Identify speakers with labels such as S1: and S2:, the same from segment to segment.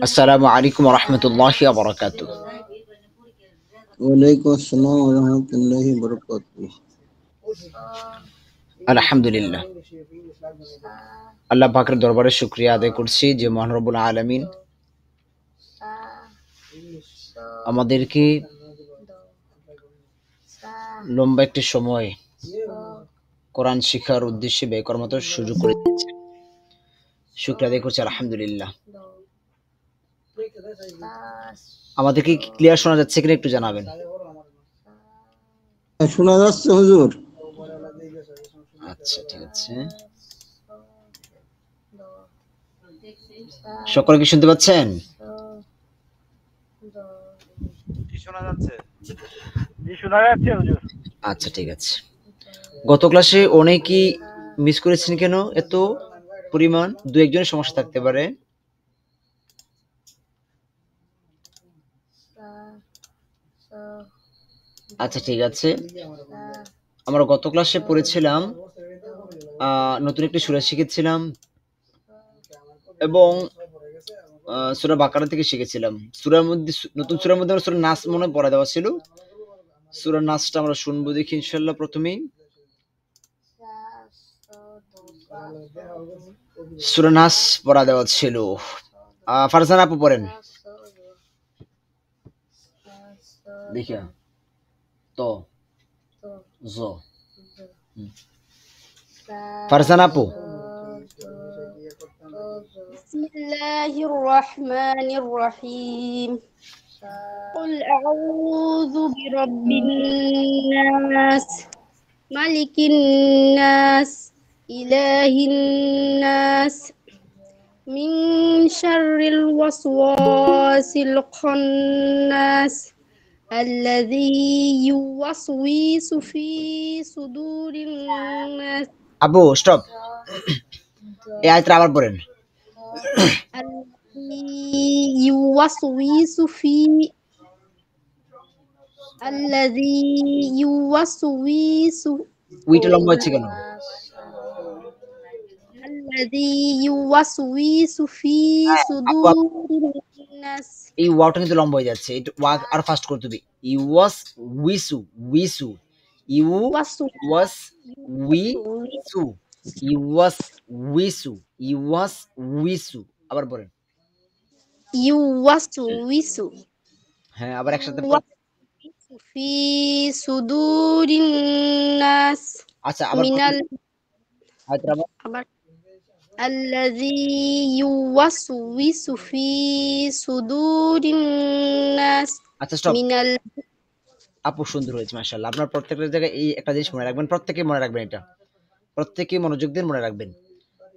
S1: আসসালামু আলাইকুম ওয়া রাহমাতুল্লাহি ওয়া বারাকাতুহু।
S2: ওয়ালাইকুম আসসালাম ওয়া রাহমাতুল্লাহি ওয়া বারাকাতুহু।
S1: আলহামদুলিল্লাহ, আল্লাহ পাকের দরবারে শুকরিয়া আদায় করছি যে মহান রব্বুল আলামিন আমাদেরকে লম্বা একটি সময় কোরআন শিক্ষার উদ্দেশ্যে ব্যয় করার মতো সুযোগ করে দিয়েছে। শুকরিয়া আদায় করছি আলহামদুলিল্লাহ। আমাদেরকে ক্লিয়ার শোনা যাচ্ছে কিনা একটু জানাবেন।
S2: শোনা যাচ্ছে হুজুর।
S1: আচ্ছা, ঠিক আছে। সকলে কি শুনতে পাচ্ছেন?
S3: শোনা যাচ্ছে? জি, শোনা যাচ্ছে হুজুর।
S1: আচ্ছা, ঠিক আছে। গত ক্লাসে অনেকেই মিস করেছেন কেন? এত পরিমাণ দু একজনের সমস্যা থাকতে পারে। আচ্ছা, ঠিক আছে। আমরা গত ক্লাসে পড়েছিলাম, নতুন একটি সূরা শিখেছিলাম এবং সূরা বাকারা থেকে শিখেছিলাম। সূরার মধ্যে নতুন সূরার মধ্যে আমরা সূরা নাস মনে পড়া দেওয়া ছিল। সূরা নাসটা আমরা শুনবো দেখি ইনশাআল্লাহ। প্রথমেই সূরা নাস পড়া দেওয়া ছিল। ফারজানা আপু পড়েন দেখিয়া তো জ ফারজানা আপু।
S4: বিসমিল্লাহির রহমানির রহিম। قل أعوذ برب الناس ملك الناس إله الناس من شر الوسواس الخناس الذي يوسوس في صدور الناس।
S1: আবু স্টপ, এই আয়াতটা আবার পড়েন।
S4: الذي يوسوس
S1: উইটা লম্বা হচ্ছে কেন?
S4: الذي يوسوس في صدور الناس।
S1: এই ওয়াওটা কিন্তু লম্বা হয়ে যাচ্ছে, এটা ওয়া আর ফাস্ট করতে হবে। ইওয়াস উইসু উইসু ইউ ওয়াস উইসু ইওয়াস উইসু ইওয়াস উইসু। আবার বলেন।
S4: يوسوس
S1: হ্যাঁ, আবার একসাথে
S4: في صدور الناس।
S1: আচ্ছা, আবার
S4: الذي يوسوس في صدور الناس।
S1: আচ্ছা, স্টপ। আপু সুন্দর হয়েছে মাশাআল্লাহ। আপনার প্রত্যেকটা জায়গায় এই একটা জিনিস মনে রাখবেন, প্রত্যেকেই মনে রাখবেন, এটা প্রত্যেকেই মনোযোগ দিয়ে মনে রাখবেন।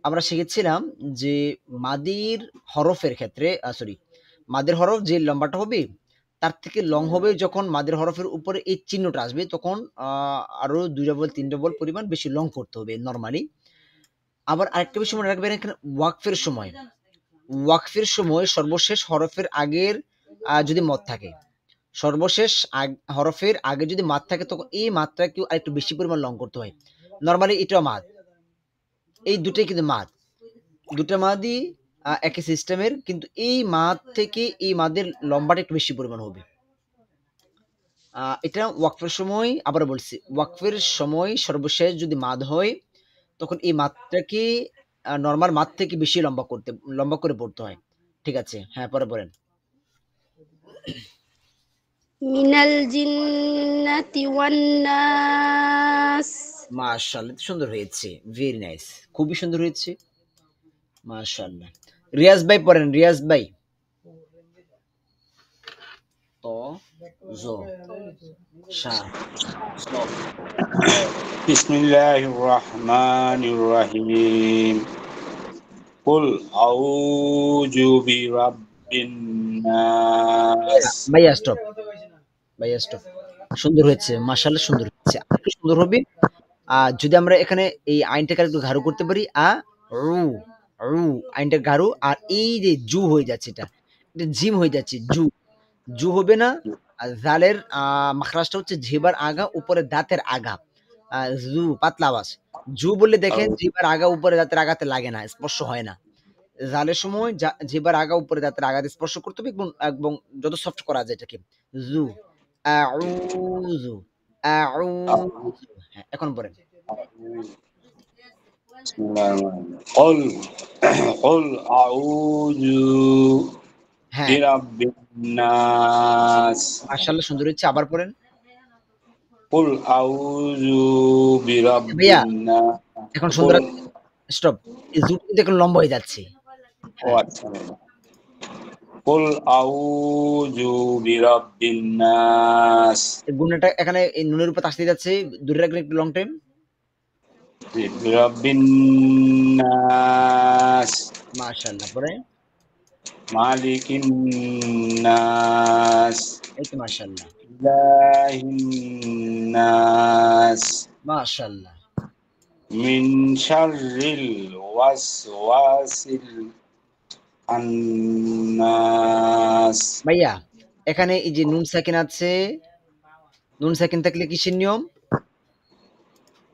S1: আমরা শিখেছিলাম যে মাদির হরফের ক্ষেত্রে মাদের হরফ যে লম্বাটা হবে তার থেকে লং হবে যখন মাদের হরফের উপরে এই চিহ্নটা আসবে, তখন আরো 2 ডবল 3 ডবল পরিমাণ বেশি লং করতে হবে নরমালি। আবার আরেকটা বিষয় মনে রাখবেন, এখানে ওয়াকফের সময় সর্বশেষ হরফের আগের যদি মদ থাকে, সর্বশেষ হরফের আগে যদি মাদ থাকে, তখন এই মাদটা কেউ আরেকটু বেশি পরিমাণ লং করতে হয়। নরমালি এটা মাদ, এই দুটাই কিন্তু মাদ, দুটা মাদই একই সিস্টেমের, কিন্তু এই মাদ থেকে এই মাদের লম্বাটা একটু বেশি পরিমাণ হবে। এটা ওয়াকফের সময়, আবার বলছি, ওয়াকফের সময় সর্বশেষ যদি মাদ হয় তখন এই মাদটাকে নরমাল মাদ থেকে বেশি লম্বা করে পড়তে হয়। ঠিক আছে, হ্যাঁ, পরে বলেন।
S4: মিনাল জিন্নাতি ওয়ান নাস।
S1: মাশাআল্লাহ, সুন্দর হয়েছে, ভেরি নাইস, খুবই সুন্দর হয়েছে মাশাআল্লাহ। রিয়াজ ভাই পড়েন, রিয়াজ ভাই। তো জো শা স্টপ।
S5: বিসমিল্লাহির রহমানির রহিম। কুল আউযু বিরাব্বিন নাস।
S1: ভাইয়া স্টপ, ভাইয়া স্টপ। সুন্দর হয়েছে মাশাআল্লাহ, সুন্দর হয়েছে, আরেকটু সুন্দর হবে। যদি আমরা এখানে এই আইনটাকে একটু গাঢ় করতে পারি, রু রু আইনটা গাঢ়, আর এই যে জু হয়ে যাচ্ছে, এটা জিম হয়ে যাচ্ছে, জু হবে না। আর জালের মাখরাজটা হচ্ছে জিহ্বার আগা, উপরে দাঁতের আগা, জু পাতলা আওয়াজ। জু বললে দেখেন
S5: আউ-
S1: জিহ্বার আগা উপরে দাঁতের আঘাতে লাগে না, স্পর্শ হয় না। জালের সময় জিহ্বার আগা উপরে দাঁতের আঘাতে স্পর্শ করতে হবে এবং যত সফট করা যায় এটাকে। জু, আউযু,
S5: আউ-
S1: আউযু। হ্যাঁ, এখন বলেন।
S5: قل قل أعوذ
S1: হ্যাঁ,
S5: برب الناس
S1: মাশাআল্লাহ সুন্দর হচ্ছে। আবার পড়েন।
S5: قل أعوذ برب
S1: ভাইয়া
S5: الناس
S1: এখন সুন্দর
S5: قل
S1: স্টপ। এই জুট কিন্তু এখন লম্বা হয়ে যাচ্ছে। হ্যাঁ,
S5: আচ্ছা قل أعوذ برب الناس
S1: এই গুণাটা এখানে এই নুনের উপর আসতে যাচ্ছে। ধরে রাখবেন একটু লং টাইম।
S5: برب الناس
S1: মাশাআল্লাহ পরে।
S5: مالك الناس
S1: এই তো মাশাআল্লাহ।
S5: إله الناس
S1: মাশাআল্লাহ।
S5: من شر الوسواس الخناس
S1: ভাইয়া এখানে এই যে নুন সাকিন আছে, নুন সাকিন থাকলে কিসের নিয়ম?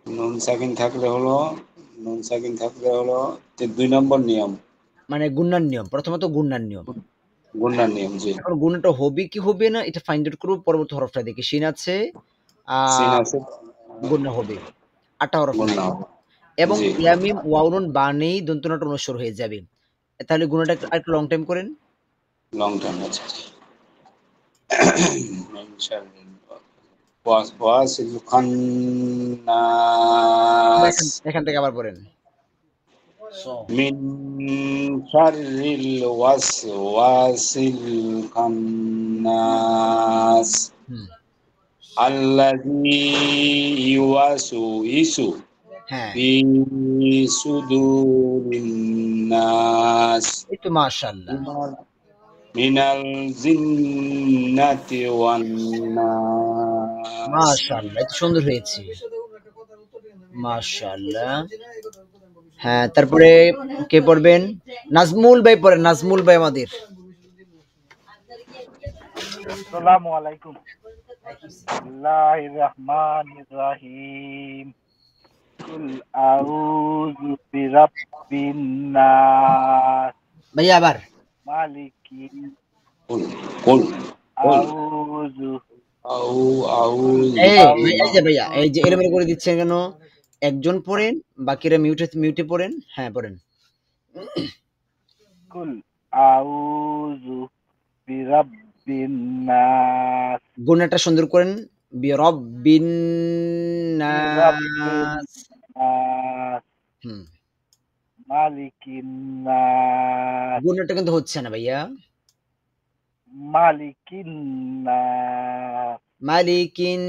S5: নুন সাকিন থাকলে হলো নুন সাকিন থাকলে হলো 2 নম্বর নিয়ম
S1: মানে গুণনার নিয়ম। প্রথমত গুণনার নিয়ম।
S5: গুণার নিয়ম জি
S1: এখন গুণনাটা হবে কি হবে না এটা ফাইন্ড আউট করব পরবর্তী হরফটা দেখে। শিন আছে, আ
S5: সিন আছে
S1: গুণনা হবে। ৮টা হরফ নাই।
S5: গুণা
S1: এবং
S5: জি
S1: ইয়া মিম ওয়াও নুন বা নেই দন্ত নাটা অনুস্বর হয়ে যাবে। তাহলে গুণাটা আরেকটু লং টাইম করেন।
S5: লং টার্ম আছে من شر الوسواس
S1: আবার
S5: الخناس
S1: এখান এখান থেকে আবার পড়েন। স
S5: من شر الوسواس الخناس
S1: হুম,
S5: الذي يوسوس
S1: হ্যাঁ,
S5: في صدور الناس
S1: এই তো মাশাআল্লাহ।
S5: من الجنة والناس
S1: মাশাআল্লাহ, এত সুন্দর হয়েছে। মাশাআল্লাহ। হ্যাঁ, তারপরে কে পড়বেন? নাজমুল ভাই পড়েন, নাজমুল ভাই আমাদের।
S3: আসসালামু আলাইকুম। বিসমিল্লাহির রহমানির রহিম। কুল আউযু বিরাব্বিন নাস
S1: ভাইয়া আবার।
S3: মালিকিন
S5: قل قل قل
S3: আউযু
S5: أعوذ
S1: এই যে ভাইয়া, এই যে এলোমেলো করে দিচ্ছেন কেন? একজন পড়েন, বাকিরা মিউটে মিউটে পড়েন। হ্যাঁ, পড়েন।
S3: কুল আউযু বিরাব্বিন নাস
S1: গুণাটা সুন্দর করেন। বিরব্বিন
S3: বিরাব্বিন
S1: নাস।
S3: নাস
S1: হুম।
S3: মালিকিন নাস
S1: গুণাটা কিন্তু হচ্ছে না ভাইয়া।
S3: মালিকিন নাস
S1: মালিকিন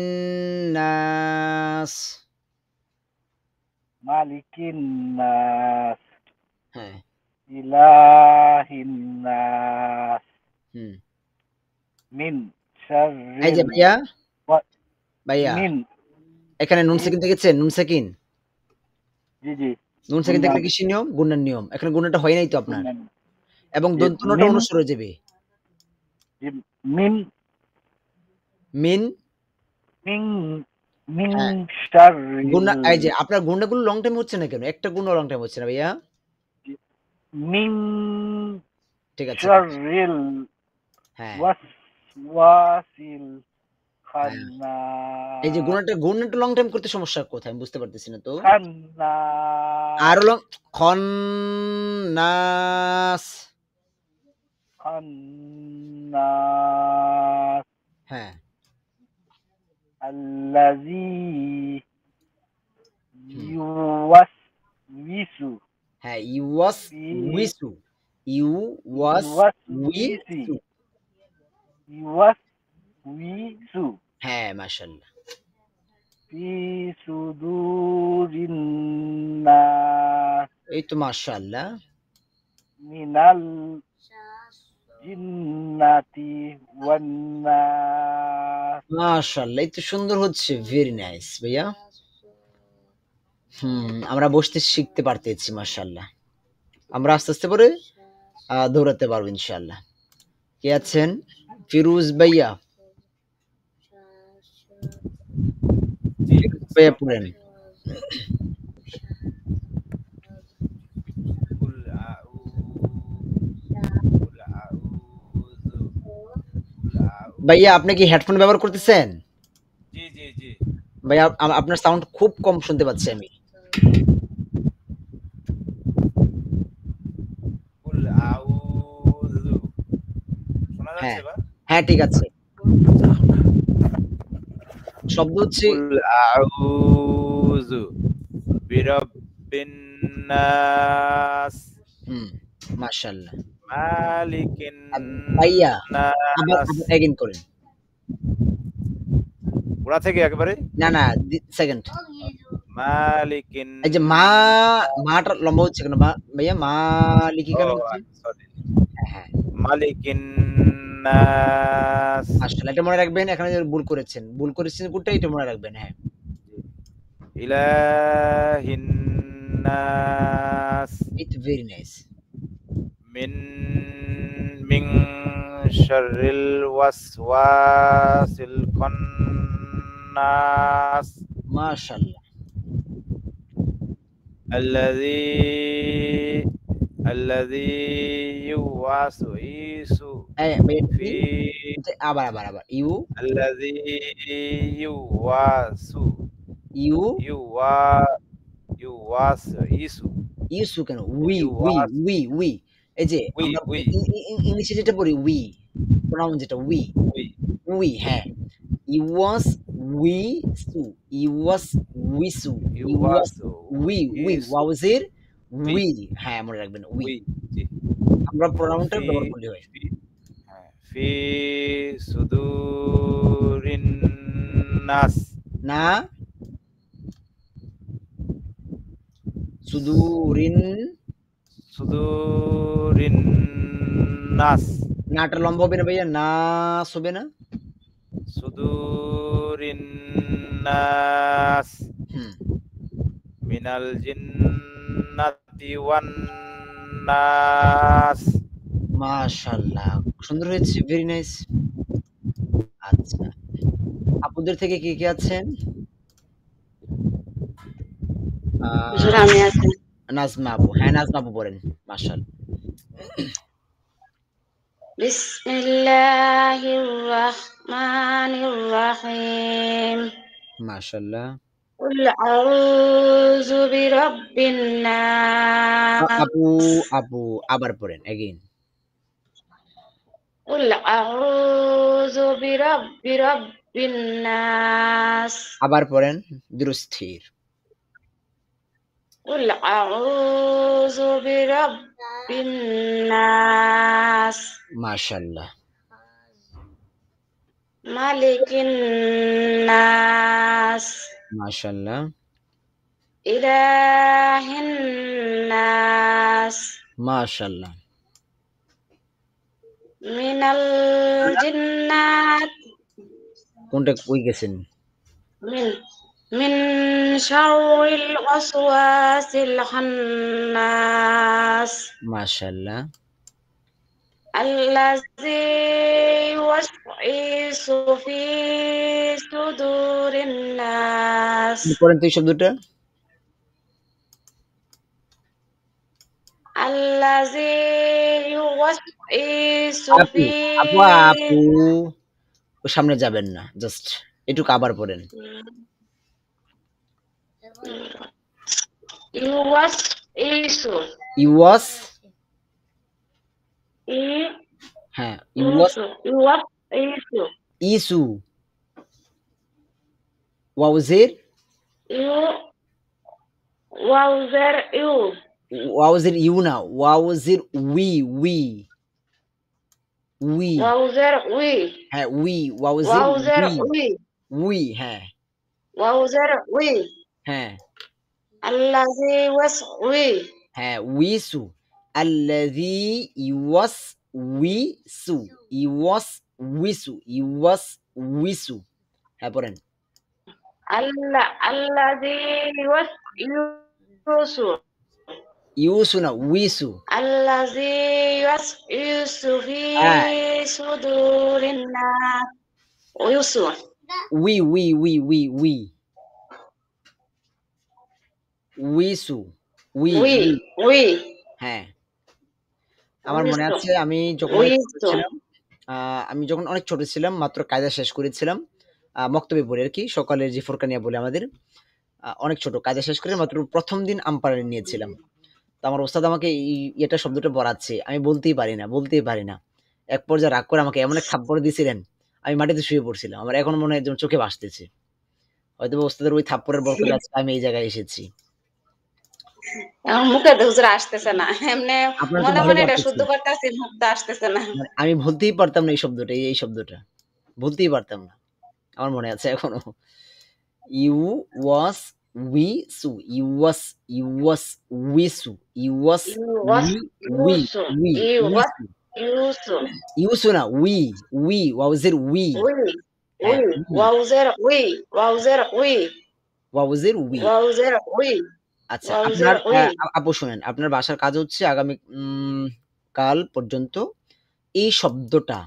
S1: নাস।
S3: মালিকিন নাস
S1: হ্যাঁ,
S3: ইলাহিন নাস
S1: হুম।
S3: মিন
S1: এই যে
S3: শাররিল
S1: ভাইয়া,
S3: ওয়া-
S1: ভাইয়া
S3: মিন
S1: এখানে নুন
S3: জি
S1: সাকিন দেখেছেন? নুন সাকিন।
S3: জি
S1: নুন সাকিন
S3: গুন্নান
S1: থাকলে কিসের নিয়ম? গুণার নিয়ম। এখানে গুণাটা হয় নাই তো আপনার।
S3: গুন্নান
S1: এবং
S3: জি
S1: দন্তনটা
S3: মিন
S1: অনুস্বর হয়ে যাবে।
S3: জি মিন
S1: মিন।
S3: মিন মিন
S1: হ্যাঁ,
S3: শাররিল
S1: এই যে আপনার গুণাগুলো লং টাইম হচ্ছে না কেন? একটা গুণও লং টাইম হচ্ছে না ভাইয়া।
S3: মিন
S1: ঠিক আছে, ঠিক আছে।
S3: শাররিল
S1: হ্যাঁ,
S3: ওয়াসওয়াসিল
S1: হ্যাঁ। এই যে
S3: খান্নাস
S1: গুণাটা লং টাইম করতে সমস্যা কোথায়? আমি বুঝতে পারতেছি না তো।
S3: খান্নাস
S1: আরো লং খন্নাস।
S3: খান্নাস
S1: হ্যাঁ,
S3: আল্লাযী
S1: হুম।
S3: ইউওয়াসউইসু
S1: হ্যাঁ, ইউ ওয়াস
S3: ফি
S1: উইসু। ইউ ওয়াস
S3: ইউওয়াসউইসি
S1: উইসু।
S3: ইউওয়াসউইসু
S1: হ্যাঁ, মাশাআল্লাহ।
S3: ফি সুদুরিন নাস
S1: এই তো মাশাআল্লাহ।
S3: মিনাল জিন্নাতি ওয়ান নাস
S1: মাশাআল্লাহ, এই তো সুন্দর হচ্ছে। ভেরি নাইস ভাইয়া। আমরা বসতে শিখতে পারতেছি মাশাআল্লাহ। আমরা আস্তে আস্তে করে দৌড়াতে পারবো ইনশাআল্লাহ। কে আছেন? ফিরোজ ভাইয়া। ফিরোজ ভাইয়া পড়েন। ভাইয়া আপনি কি হেডফোন ব্যবহার করতেছেন?
S3: জি জি জি।
S1: ভাইয়া আপনার সাউন্ড খুব কম শুনতে পাচ্ছি আমি।
S3: কুল আউযু। শোনা যাচ্ছে
S1: হ্যাঁ
S3: এবার?
S1: হ্যাঁ ঠিক আছে। শব্দ হচ্ছে
S3: কুল আউযু বিরাব্বিন নাস
S1: হুম মাশাআল্লাহ।
S3: মালিকিন
S1: ভাইয়া আবার
S3: নাস।
S1: আবার এগেইন করেন।
S3: ওরা থেকে একেবারে
S1: না না সেকেন্ড।
S3: মালিকিন
S1: এই যে মাটা লম্বা হচ্ছে কেন ভাইয়া মালিকি
S3: ও
S1: কেন হচ্ছে?
S3: সরি
S1: হ্যাঁ হ্যাঁ
S3: মালিকিন নাস
S1: মাশাআল্লাহ, এটা মনে রাখবেন। এখানে যে ভুল করেছেন কোনটা এটা মনে রাখবেন। হ্যাঁ
S3: ইলাহিন নাস
S1: ইটস ভেরি নাইস।
S3: মিন মিন শাররিল ওয়াসওয়াসিল খান্নাস
S1: মাশাআল্লাহ।
S3: আল্লাযী আল্লাযী ইউওয়াসউইসু
S1: হ্যাঁ ভাইয়া কি?
S3: ফি
S1: আবার ইউ
S3: আল্লাযী ইউওয়াসু
S1: ইউ
S3: ইউওয়া ইউওয়াসইসু
S1: ইউসু কেন? উই উই
S3: ইউওয়াস
S1: উই উই এই যে
S3: উই
S1: আমরা
S3: উই
S1: ইংলিশে যেটা পড়ি উই, প্রোনাউন যেটা উই
S3: উই
S1: উই। হ্যাঁ ই ওয়াজ উই সু, ই ওয়াজ উইসু, ই ওয়াজ
S3: ইউওয়াসু
S1: উই উই
S3: ইসু
S1: ওয়াজের
S3: উই
S1: উই। হ্যাঁ মনে রাখবেন উই।
S3: উই জি
S1: আমরা প্রোনাউনটা
S3: ফি
S1: ব্যবহার করলে হয়।
S3: ফি হ্যাঁ ফি সুদুরিন নাস
S1: না সুদুরিন,
S3: সুদুরিন নাস
S1: নাটা লম্বা হবে না ভাইয়া, নাস হবে না?
S3: সুদুরিন নাস
S1: হুম
S3: মিনাল জিন্নাতি ওয়ান নাস
S1: মাশাআল্লাহ, সুন্দর হয়েছে, ভেরি নাইস। আচ্ছা আপুদের থেকে কে কে আছেন?
S4: হুজুর
S1: আহ
S4: আমি আছি।
S1: নাজমা আপু, হ্যাঁ নাজমা আপু পড়েন। মাশাআল্লাহ
S4: বিসমিল্লাহির রহমানির রহিম।
S1: মাশাআল্লাহ।
S4: কুল আউযু বিরাব্বিন নাস।
S1: আপু আপু আবার পড়েন এগেইন।
S4: কুল আউযু বিরাব্বিন নাস।
S1: আবার পড়েন ধীরস্থির।
S4: কুল আউযু বিরাব্বিন নাস।
S1: মাশাআল্লাহ
S4: মালিকিন নাস।
S1: মাশাআল্লাহ
S4: ইলাহিন নাস।
S1: মাশাআল্লাহ।
S4: মিনাল জিন্নাত
S1: কোনটা কই গেছেন?
S4: মিন মিন শাররিল ওয়াসওয়াসিল খান্নাস
S1: মাশাআল্লাহ
S4: আল্লাযী ইউওয়াসওয়িসু ফি সুদুরিন নাস।
S1: পড়েন তো এই শব্দটা।
S4: আল্লাযী ইউওয়াসওয়িসু
S1: আপু
S4: ফি
S1: আপু ও সামনে যাবেন না, জাস্ট এটুকু আবার পড়েন।
S4: ইউওয়াসওয়িসু
S1: ইওয়াস
S4: ই
S1: হ্যাঁ ইওয়াস
S4: ইউওয়াসওয়িসু
S1: ইসু ওয়াউজের
S4: ইউ ওয়াউজার ইউ
S1: ওয়াউজের ইউ না, ওয়াউজের উই উই উই।
S4: ওয়াউজার উই
S1: হ্যাঁ উই ওয়াউজের
S4: ওয়াউজার
S1: উই
S4: উই
S1: উই। হ্যাঁ
S4: ওয়াউজার উই
S1: হ্যাঁ
S4: আল্লাযী ওয়াস উই
S1: হ্যাঁ উইসু আল্লাযী ইওয়াস উইসু ইওয়াস উইসু ইওয়াস উইসু। হ্যাঁ পড়েন।
S4: আল্লাযী ওয়াস ইউসু
S1: ইউসু না উইসু।
S4: আল্লাযী ওয়াস ইউসু ফি
S1: হ্যাঁ
S4: সুদুরিন নাস ইউসু
S1: উই উই উই উই উই উইসু উই
S4: উই
S1: উই।
S4: উই
S1: হ্যাঁ আমার মনে
S4: উইসু
S1: আছে আমি যখন এটা
S4: উইসু
S1: পড়েছিলাম আমি যখন অনেক ছোট ছিলাম, মাত্র কায়দা শেষ করেছিলাম, মক্তবে পড়ি আর কি, সকালের যে ফোরকানিয়া বলে আমাদের, অনেক ছোট কায়দা শেষ করে মাত্র প্রথম দিন আম্পায়ার নিয়েছিলাম। তো আমার ওস্তাদ আমাকে এটা শব্দটা পড়াচ্ছে, আমি বলতেই পারি না। এক পর্যায়ে রাগ করে আমাকে এমন এক থাপ্পড় দিয়েছিলেন, আমি মাটিতে শুয়ে পড়ছিলাম। আমার এখন মনে হয় যেন চোখে ভাসতেছে। হয়তো ওস্তাদের ওই থাপ্পড়ের বরকতে আজকে আমি এই জায়গায় এসেছি।
S4: আমার মুখে তো হুজুর আসতেছে না, এমনি
S1: আপনার তো
S4: মনে
S1: ভালো
S4: মনে এটা
S1: পারতেছে।
S4: শুদ্ধ করতেছি, মুখ তো আসতেছে না।
S1: মানে আমি বলতেই পারতাম না এই শব্দটা, এই শব্দটা বলতেই পারতাম না। আমার মনে আছে এখনো। ইউ ওয়াস উই সু, ইউ ওয়াস উই সু, ইউ ওয়াস
S4: ইউ ওয়াস
S1: উই উই
S4: ইউসু,
S1: উই
S4: ইউ
S1: উই
S4: ওয়াস
S1: সু,
S4: ইউসু,
S1: ইউসু না, উই ওয়াউজের উই।
S4: উই
S1: হ্যাঁ,
S4: উই
S1: উই
S4: ওয়াউজের উই, ওয়াউজের উই,
S1: ওয়াউজের উই।
S4: ওয়াউজের উই,
S1: আচ্ছা, আপনার
S4: ওয়াউজের উই।
S1: আপু শুনেন, আপনার বাসার কাজ হচ্ছে আগামী কাল পর্যন্ত এই শব্দটা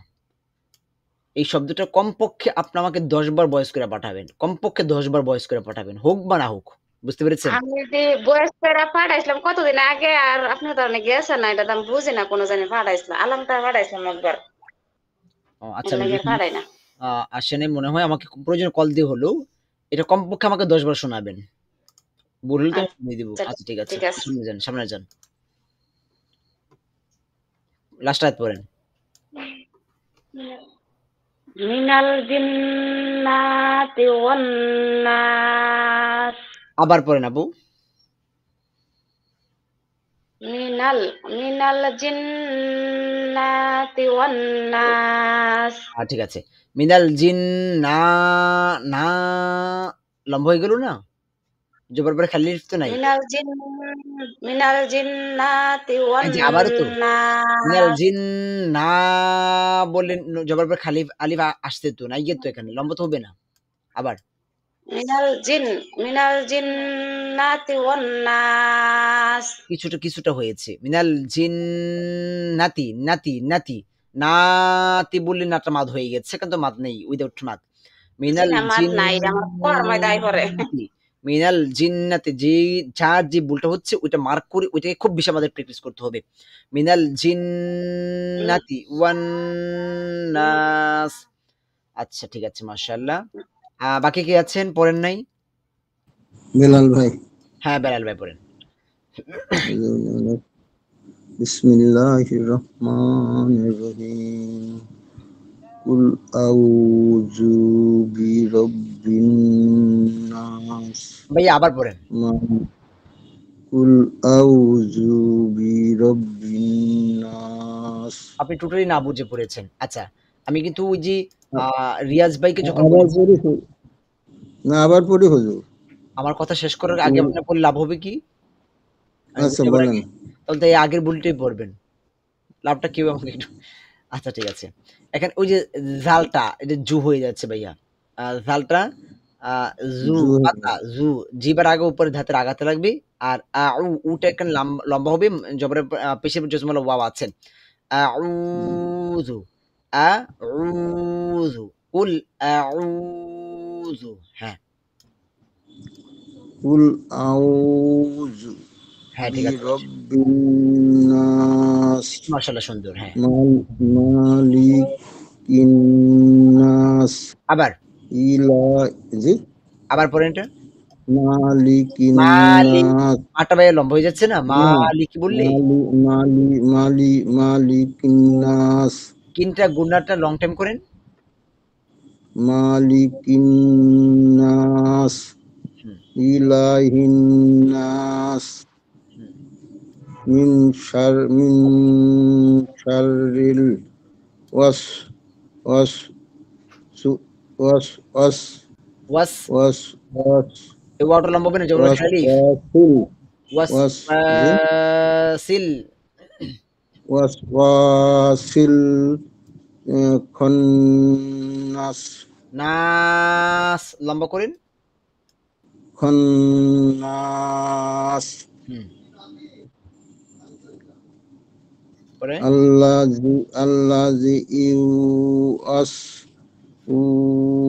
S1: এই শব্দটা কমপক্ষে আপনি আমাকে ১০ বার ভয়েস করে পাঠাবেন। কমপক্ষে ১০ বার ভয়েস করে পাঠাবেন। হোক বা না হোক। বুঝতে পেরেছেন?
S4: আমি যে বয়স করে পাঠাইছিলাম কতদিন আগে, আর আপনি তো অনেক গেছেন না, এটা তো আমি বুঝি না কোনো জানি পাঠাইছিলাম, আলামটা পাঠাইছিলাম একবার,
S1: আচ্ছা,
S4: এর
S1: আমি
S4: লাগে আর
S1: দেখি
S4: পাঠাই না।
S1: আসেনি মনে হয়, আমাকে প্রয়োজনে কল দিয়ে হলেও এটা কমপক্ষে আমাকে ১০ বার শোনাবেন। ভুল হলে তো আমি শুনিয়ে দিব।
S4: আচ্ছা
S1: আচ্ছা, ঠিক আছে।
S4: ঠিক আছে।
S1: সামনে যান। লাস্ট আয়াত পড়েন।
S4: মিনাল জিন্নাতি ওয়ান নাস,
S1: আবার পড়েন আপু।
S4: মিনাল জিন্নাতি ওয়ান নাস,
S1: ঠিক আছে। মিনাল জিন না না লম্বা হয়ে গেল না? জবর পরে খালি লিফ তো নাই।
S4: মিনাল জিন মিনাল জিন্নাতি ওয়ান
S1: এই যে আবারও তো। মিনাল
S4: নাস,
S1: জিন না বললেন, জবর পরে খালি আলিফ আসছে তো, নাই গিয়ে তো এখানে লম্বা তো হবে না। আবার
S4: মিনাল জিন্নাতি ওয়ান নাস,
S1: কিছুটা হয়েছে। মিনাল জিন্নাতি নাতি নাতি নাতি বললে নাটা মাদ হয়ে গেছে, সেখানে তো মাদ নেই, উইদাউট মাদ। মিনাল
S4: জিনামাত নাই, এটা আমার কর্ময় দায় করে।
S1: জিন্নাতি মিনাল জিন্নাতি, যে যার যে ভুলটা হচ্ছে ওইটা মার্ক করে ওইটাকে খুব বেশি আমাদের প্র্যাকটিস করতে হবে। মিনাল জিন্নাতি ওয়ান নাস। আচ্ছা, ঠিক আছে, মাশাআল্লাহ। বাকি কে আছেন পড়েন নাই?
S2: বেলাল ভাই।
S1: হ্যাঁ, বেলাল ভাই পড়েন।
S2: বিসমিল্লাহির রহমানির রহিম। কুল আউযু বিরাব্বিন নাস।
S1: ভাইয়া আবার পড়েন।
S2: কুল আউযু বিরাব্বিন নাস।
S1: আপনি টোটালি না বুঝে পড়েছেন। আচ্ছা, আমি কিন্তু ওই যে রিয়াজ ভাইকে যখন
S2: আবার
S1: বলেছি,
S2: পড়ি না, আবার পড়ি হুজুর।
S1: আমার কথা শেষ করার আগে আপনি বললে লাভ হবে কি? আমি
S2: আচ্ছা
S1: বুঝতে
S2: বলেন।
S1: আগে তাহলে তো এই আগের ভুলটাই পড়বেন। লাভটা কি হবে আমাকে একটু। আচ্ছা, ঠিক আছে। এখানে ওই যে জালটা এটা জু হয়ে যাচ্ছে ভাইয়া। জালটা জু পাতা জু, জিবার আগে উপরে ধাতের আগাতে লাগবে। আর উটা এখানে লম্বা হবে, জবরের পেশের জজমাল ওয়াও আছেন। আউযু আউযু কুল আউযু। হ্যাঁ,
S2: কুল আউযু
S1: হ্যাঁ, ঠিক আছে।
S2: বিরাব্বিন নাস।
S1: মাশাআল্লাহ, সুন্দর। হ্যাঁ,
S2: মালিকিন নাস।
S1: আবার
S2: জি,
S1: আবার পড়েন এটা।
S2: মালিকিন
S1: মালিক,
S2: নাস।
S1: মাটা ভাইয়া লম্বা হয়ে যাচ্ছে না?
S2: না,
S1: মালিক বললে
S2: মালিকিন নাস।
S1: কিনটা গুণাটা লং টাইম করেন।
S2: মালিকিন নাস,
S1: হুম,
S2: ইলাহিন নাস,
S1: হুম।
S2: মিন শাররিল ওয়াস ওয়াস ওয়াস ওয়াস
S1: ওয়াস,
S2: ওয়াস ওয়াস
S1: এই ওয়াটা লম্বা হবে না, যেমন
S2: ওয়াস
S1: খালিফ।
S2: ওয়াসিল
S1: ওয়াস
S2: ওয়াস জি
S1: সিল
S2: ওয়াস ওয়াসিল খন্নাস
S1: নাস লম্বা করেন।
S2: খন্নাস।
S1: হুম, পরে
S2: আল্লাজি ইউআস উ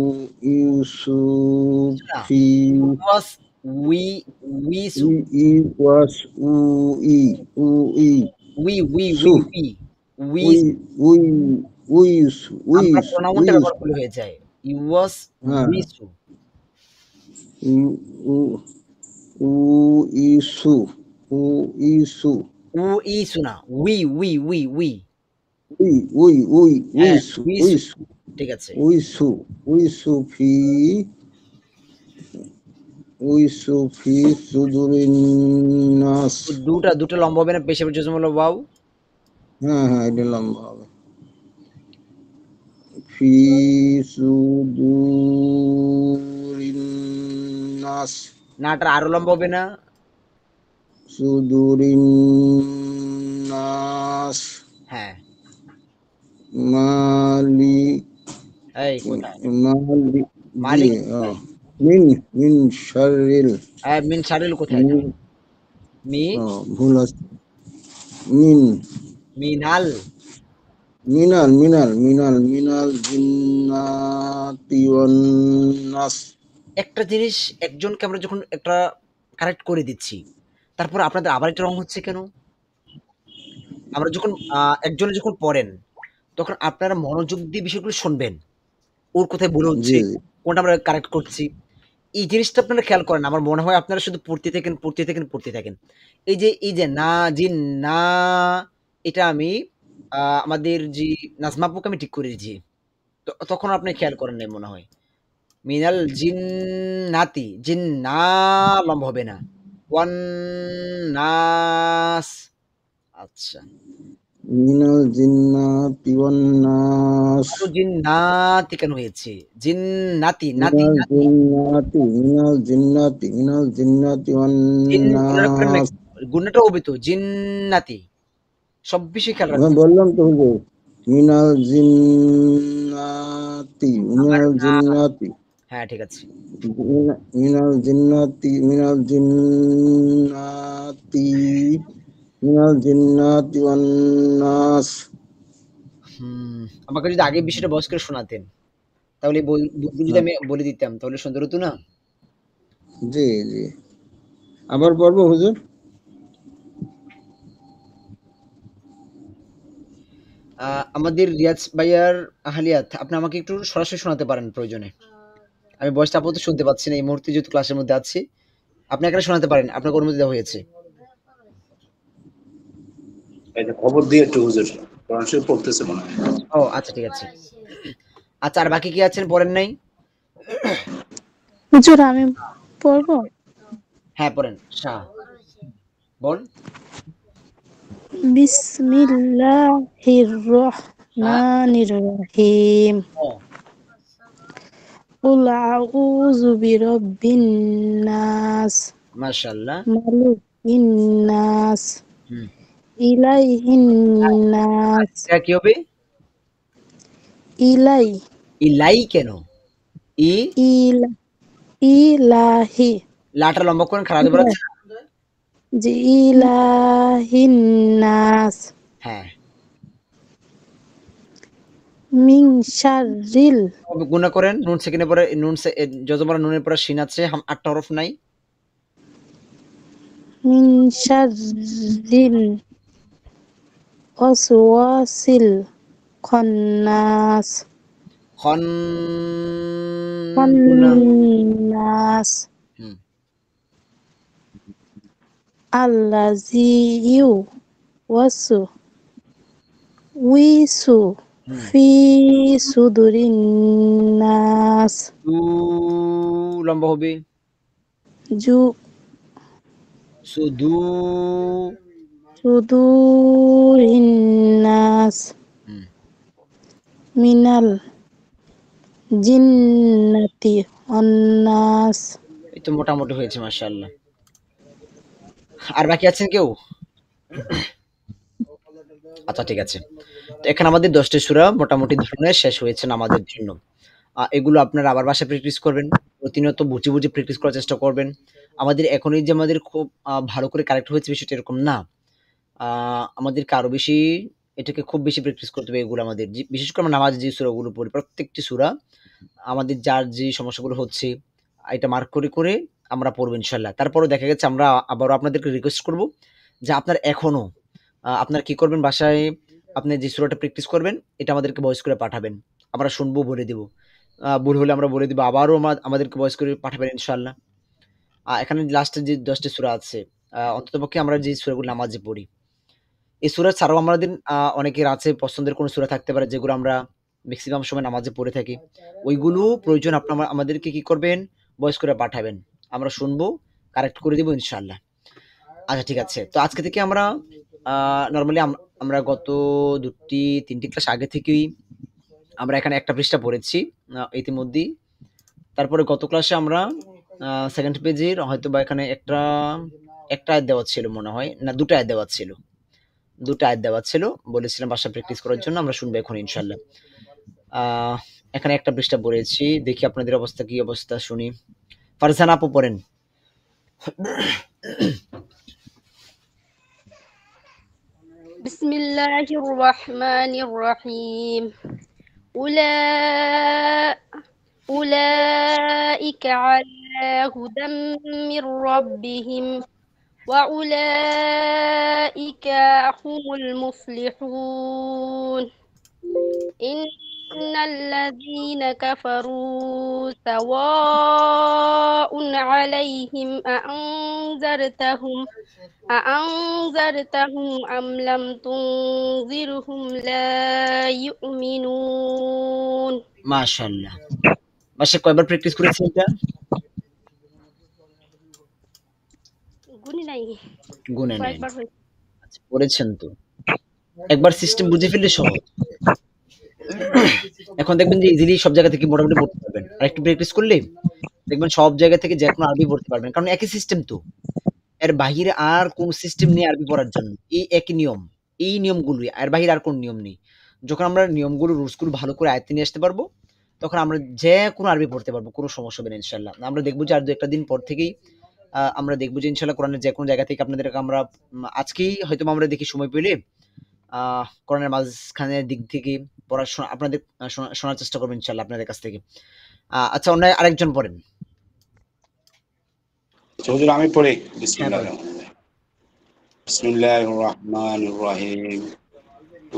S1: না,
S2: ইউসুফি
S1: ওয়াস উই উইসু
S2: ইউআস উ ই উ ই
S1: উই উই উই
S2: সু
S1: উই উই
S2: উই উই উইসু
S1: আমরা
S2: উইসু
S1: প্রোনাউনটা ব্যবহার
S2: উইসু
S1: করলে হয়ে যায়। ইউয়াস
S2: হ্যাঁ
S1: উইসু।
S2: উ- উ- উইসু উইসু
S1: উইসু না, উই উই উই উই।
S2: উই উই উই
S1: হ্যাঁ,
S2: উইসু
S1: উইসু।
S2: উইসু
S1: ঠিক আছে।
S2: উইসু উইসু ফি উইসু ফি সুদুরিন নাস।
S1: দুটা লম্বা হবে না, পেশাবের জজম হলো ওয়াও।
S2: হ্যাঁ হ্যাঁ এটা লম্বা হবে। ফি সুদুরিন নাস
S1: নাটা আরো লম্বা হবে না।
S2: সুদুরিন নাস
S1: হ্যাঁ,
S2: মালি
S1: এই কোথায়
S2: মালি জি
S1: মালিক কোথায়?
S2: মিন মিন শারিল
S1: মিন শারিল কোথায়?
S2: মিন
S1: মি
S2: ভুল আছে মিন
S1: মিনাল।
S2: মিনাল জিন্নাতি ওয়ান নাস।
S1: একটা জিনিস একজনকে আমরা যখন একটা কারেক্ট করে দিচ্ছি, তারপর আপনাদের আবার একটা রং হচ্ছে কেন? আমরা যখন একজনে যখন পড়েন, তখন আপনারা মনোযোগ দিয়ে বিষয়গুলো শুনবেন। ওর কোথায় ভুল
S2: জি
S1: হচ্ছে,
S2: জি
S1: কোনটা আমরা কারেক্ট করছি। এই জিনিসটা আপনারা খেয়াল করেন। আমার মনে হয় আপনারা শুধু পড়তে থাকেন। এই যে না, জিন না, এটা আমি আমাদের যে নাজমা আপুকে আমি ঠিক করে দিয়েছি। তখন আপনি খেয়াল করেন নাই মনে হয়। মিনাল জিন্নাতি, জিন্না লম্বা হবে না। ওয়ান নাস। আচ্ছা।
S2: মিনাল জিন্নাতি ওয়ান নাস।
S1: আরো জিন্নাতি কেন হয়েছে? জিন্নাতি, নাতি, নাতি।
S2: মিনাল জিন্নাতি ওয়ান
S1: জিন গুণাটা করেন
S2: নাস।
S1: নাকি? গুণাটা হবে তো জিন্নাতি। সব বিষয় খেয়াল
S2: হ্যাঁ
S1: রাখবেন।
S2: বললাম তো হুজুর
S1: আমার
S2: মিনাল জিন্নাতি
S1: হ্যাঁ, ঠিক আছে।
S2: মিনাল জিন্নাতি মিনাল জিন্নাতি ওয়ান নাস।
S1: হুম, আমাকে যদি আগে বিষয়টা বস করে শোনাতেন, তাহলে বইগুলো যদি আমি বলে দিতাম তাহলে সুন্দর হতো না?
S2: জি জি আবার পড়বো হুজুর?
S1: আমাদের রিয়াজ ভাইয়ার আহলিয়াত আপনি আমাকে একটু সরাসরি শোনাতে পারেন প্রয়োজনে। আমি ভয়েসটা আপাতত শুনতে পাচ্ছি না এই মুহূর্তে যেহেতু ক্লাসের মধ্যে আছি। আপনি এখানে শোনাতে পারেন। আপনাকে অনুমতি দেওয়া হয়েছে।
S5: এটা খবর দিয়ে একটু হুজুর কোরআন শরীফ পড়তেছে মনে হয়।
S1: ও আচ্ছা, ঠিক আছে। আচ্ছা, আর বাকি কি আছেন পড়েন নাই?
S6: হুজুর আমি পড়বো।
S1: হ্যাঁ, পড়েন। শাহ বল।
S6: বিসমিল্লাহির
S1: হ্যাঁ,
S6: রহমানির রহিম।
S1: ও
S6: কুল আউযু বিরাব্বিন নাস,
S1: মাশাআল্লাহ।
S6: মালিকিন নাস,
S1: হুম।
S6: ইলাইহিন নাস,
S1: এটা কি হবে?
S6: ইলাই
S1: ইলাই কেন? ই
S6: ইলা ইলাহি
S1: লাটা লম্বা করেন, খাড়া জবর আছে না?
S6: জি ইলাহিন নাস
S1: হ্যাঁ।
S6: মিন শাররিল
S1: গুণা করেন। নুন সেকেন্ডের পরে যজবরা নুনের পরে শিন আছে, ৮টা হরফ নাই।
S6: মিন শাররিল ওয়াসওয়াসিল খন্নাস
S1: খন গুণা।
S6: খন্নাস
S1: হুম।
S6: আল্লাজি ওয়াসু উইসু
S1: হুম।
S6: ফি সুদুরিন নাস
S1: দু লম্বা হবে।
S6: জু
S1: সুদু।
S6: সুদুরিন নাস
S1: হুম।
S6: মিনাল জিন্নাতি অন্নাস।
S1: এই তো মোটামুটি হয়েছে মাশাআল্লাহ। আর বাকি আছেন কেউ? আচ্ছা, ঠিক আছে। তো এখানে আমাদের ১০টি সূরা মোটামুটি ধরনের শেষ হয়েছে নামাজের জন্য। এগুলো আপনারা আবার বাসায় প্র্যাকটিস করবেন। প্রতিনিয়ত বুঝে প্র্যাকটিস করার চেষ্টা করবেন। আমাদের এখনই যে আমাদের খুব ভালো করে কারেক্ট হয়েছে বিষয়টা এরকম না। আমাদেরকে আরো বেশি এটাকে খুব বেশি প্র্যাকটিস করতে হবে এগুলো আমাদের। বিশেষ করে আমরা নামাজে যে সূরাগুলো পড়ি প্রত্যেকটি সূরা আমাদের যার যে সমস্যাগুলো হচ্ছে এটা মার্ক করে আমরা পড়বো ইনশাআল্লাহ। তারপরেও দেখা গেছে আমরা আবারও আপনাদেরকে রিকোয়েস্ট করব যে আপনারা এখনো আপনারা কি করবেন বাসায় আপনি যে সূরাটা প্র্যাকটিস করবেন এটা আমাদেরকে ভয়েস করে পাঠাবেন। আমরা শুনবো, বলে দিব। ভুল হলে আমরা বলে দিব। আবারও আমাদেরকে ভয়েস করে পাঠাবেন ইনশাআল্লাহ। এখানে লাস্টে যে ১০ টি সূরা আছে, অন্ততপক্ষে আমরা যে সূরাগুলো নামাজে পড়ি, এই সূরা ছাড়াও আমাদের অনেকের আছে পছন্দের কোনো সূরা থাকতে পারে যেগুলো আমরা মেক্সিমাম সময় নামাজে পড়ে থাকি। ওইগুলো প্রয়োজন আপনারা আমাদেরকে কি করবেন? ভয়েস করে পাঠাবেন। আমরা শুনবো, কারেক্ট করে দিব ইনশাআল্লাহ। আচ্ছা ঠিক আছে। তো আজকে থেকে আমরা নরমালি আমরা গত ২টি ৩টি ক্লাস আগে থেকেই আমরা এখানে একটা পৃষ্ঠা পড়েছি ইতিমধ্যেই। তারপরে গত ক্লাসে আমরা 2nd পেজের হয়তোবা এখানে একটা আয়াত দেওয়া ছিল মনে হয়। না, ২টা আয়াত দেওয়া ছিল। ২টা আয়াত দেওয়া ছিল। বলেছিলাম বাসায় প্র্যাকটিস করার জন্য। আমরা শুনবো এখন ইনশাআল্লাহ। আ এখানে একটা পৃষ্ঠা পড়েছি। দেখি আপনাদের অবস্থা কি অবস্থা শুনি। ফারজানা আপু পড়েন।
S7: بسم الله الرحمن الرحيم أولئك على هدى من ربهم وأولئك هم المفلحون إن الذين كفروا سواء عليهم أأنذرتهم أم لم تنذرهم لا يؤمنون
S1: মাশাআল্লাহ। বাসায় কয়বার প্র্যাকটিস করেছেন এটা?
S7: গুনি নাই
S1: গুনে নেন।
S7: কয়েকবার হয়েছে।
S1: আচ্ছা, পড়েছেন তো। একবার সিস্টেম বুঝে ফেললে সহজ। এখন দেখবেন যে ইজিলি সব জায়গা থেকে মোটামুটি পড়তে পারবেন। আর একটু প্র্যাকটিস করলে দেখবেন সব জায়গা থেকে যেকোনো আরবি পড়তে পারবেন। কারণ একই সিস্টেম তো। এর বাহিরে আর কোন সিস্টেম নেই আরবি পড়ার জন্য। এই একই নিয়ম। এই নিয়মগুলোই। এর বাহিরে আর কোন নিয়ম নেই। যখন আমরা নিয়মগুলো, রুলসগুলো ভালো করে আয়ত্তে নিয়ে আসতে পারবো, তখন আমরা যেকোনো আরবি পড়তে পারবো। কোনো সমস্যা হবে না ইনশাআল্লাহ। আমরা দেখব যে আর ২-১ দিন পর থেকেই আমরা দেখব যে ইনশাআল্লাহ কোরআনের যেকোনো জায়গা থেকে আপনাদেরকে আমরা আজকেই হয়তোবা আমরা দেখি সময় পেলে কোরআনের মাঝখানের দিক থেকে পড়াশোনা আপনাদের শোনার চেষ্টা করবো ইনশাআল্লাহ আপনাদের কাছ থেকে। আচ্ছা, অন্য আরেকজন পড়েন।
S5: হুজুর আমি পড়ি।
S1: হ্যাঁ, পড়েন।
S5: বিসমিল্লাহির রহমানির রহিম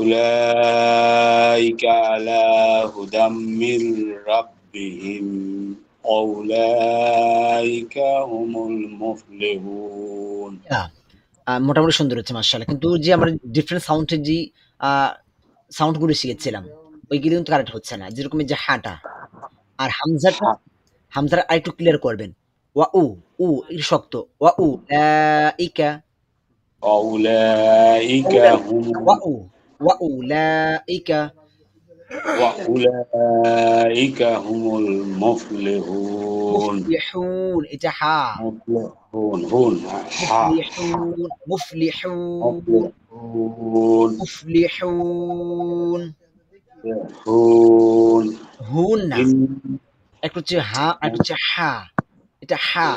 S5: উলাইকা আলা হুদাম মির রাব্বিহিম উলাইকা হুমুল মুফলিহুন।
S1: মোটামুটি সুন্দর হচ্ছে মাশাআল্লাহ। কিন্তু যে আমরা ডিফারেন্ট সাউন্ডের যে সাউন্ড গুলো শিখেছিলাম ওইগুলো কিন্তু কারেক্ট হচ্ছে না। যেরকম এই যে হাটা আর হামজাটা আরেকটু ক্লিয়ার করবেন। ওয়া উ একটু শক্ত। ওয়া উ ইকা
S5: উলাইকা হুমুল
S1: ওয়া উ ইকা
S5: উলাইকা হুমুল মুফলিহুন।
S1: মুফলিহুন, এটা হা।
S5: মুফলিহুন হা
S1: মুফলিহুন
S5: মুফলিহুন
S1: মুফলিহুন
S5: হুন
S1: হুন না,
S5: ইন
S1: একটা হচ্ছে হা আর একটা হচ্ছে হা। এটা হা।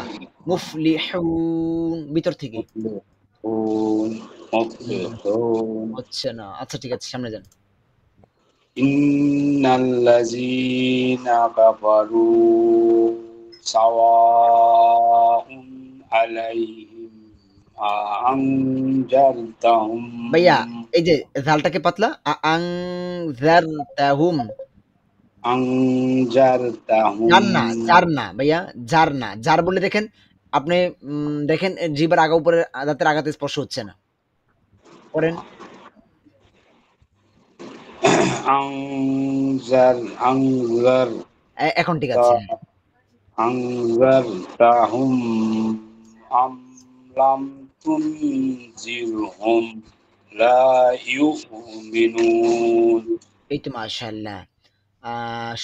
S1: মুফলিহুন ভিতর থেকে
S5: মুফলিহুন মুফলিহুন।
S1: হচ্ছে না। আচ্ছা ঠিক আছে, সামনে যান।
S5: ইন্নাল্লাযীনা কাফারু সাওয়াউন আলাইহিম আনজারতাহুম।
S1: ভাইয়া এই যে জালটাকে পাতলা, আং জারতাহুম।
S5: আনজারতাহুম
S1: জার না ভাইয়া, জার না। জার বলে দেখেন আপনি, দেখেন জিবার আগা উপরে দাঁতের আগাতে স্পর্শ হচ্ছে না। করেন।
S5: আনজার
S1: এখন ঠিক আছে।
S5: আনজারতাহুম আম লাম তুনজিরহুম লা ইউমিনুন।
S1: এই তো মাশাআল্লাহ।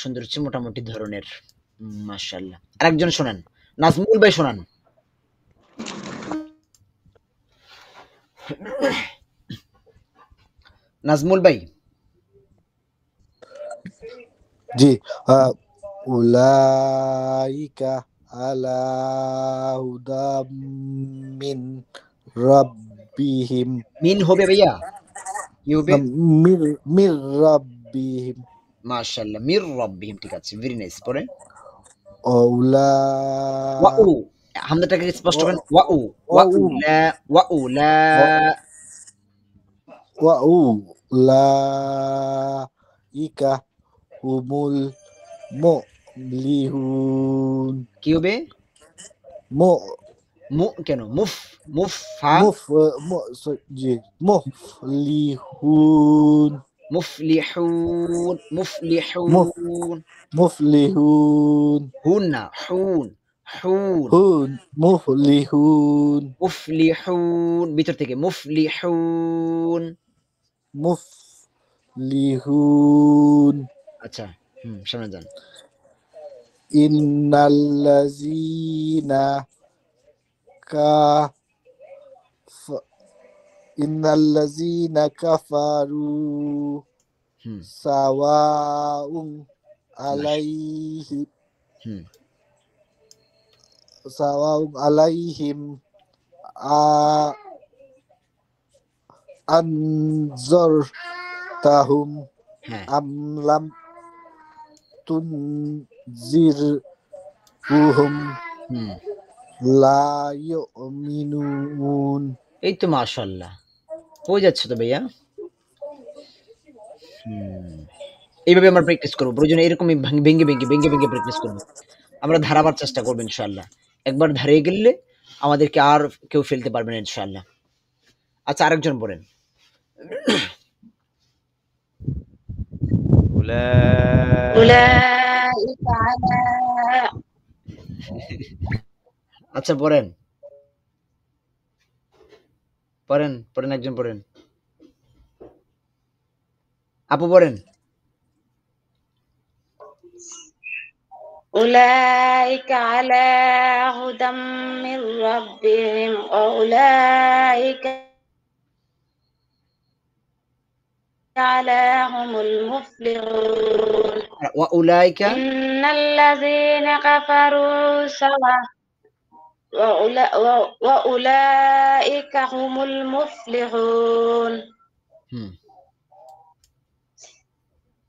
S1: সুন্দর হচ্ছে মোটামুটি ধরনের। মাশাআল্লাহ। আরেকজন শোনান, নাজমুল ভাই শোনান। নাজমুল ভাই।
S8: জি, উলাইকা আলা হুদাম মিন রাব্বিহিম।
S1: মিন হবে ভাইয়া, কি হবে?
S8: মির মির রাব্বিহিম।
S1: মাশাআল্লাহ, মির রাব্বিহিম, ঠিক আছে, ভেরি নাইস। পরে
S8: ওয়া
S1: ওয়া উ, হামজাটাকে স্পষ্ট করেন। ওয়া উ লা ওয়া উ লা
S8: وأولئك هم المفلحون
S1: কি হবে?
S8: م-
S1: মু কেন? মুফ ফা
S8: জি مفلحون
S1: মুফলিহুন
S8: مف
S1: মুফলিহুন
S8: مفلحون
S1: হুন না হুন হুন
S8: هون مفلحون
S1: মুফলিহুন ভিতর থেকে মুফলিহুন।
S8: مفلحون
S1: আচ্ছা সামনে যান।
S8: إن الذين كف إن الذين كفروا
S1: হুম
S8: سواء
S1: মাস
S8: عليهم
S1: হুম
S8: سواء عليهم أنذرتهم
S1: হ্যাঁ
S8: أم لم تنذرهم
S1: হুম
S8: لا يؤمنون
S1: এই তো মাশাআল্লাহ হয়ে যাচ্ছে তো ভাইয়া। এইভাবে আমরা প্র্যাকটিস করবো, প্রয়োজনে এরকমই ভেঙে প্র্যাকটিস করবো। আমরা ধারাবার চেষ্টা করবো ইনশাআল্লাহ। একবার ধারিয়ে গেলে আমাদেরকে আর কেউ ফেলতে পারবে না ইনশাআল্লাহ। আচ্ছা আরেকজন বলেন।
S4: أولئك على
S1: আচ্ছা পড়েন একজন পড়েন, আপু পড়েন।
S4: أولئك على هدى من ربهم وأولئك على هم المفلحون
S1: ওয়াউলাইকা
S4: إن الذين كفروا سواء وأولئك هم المفلحون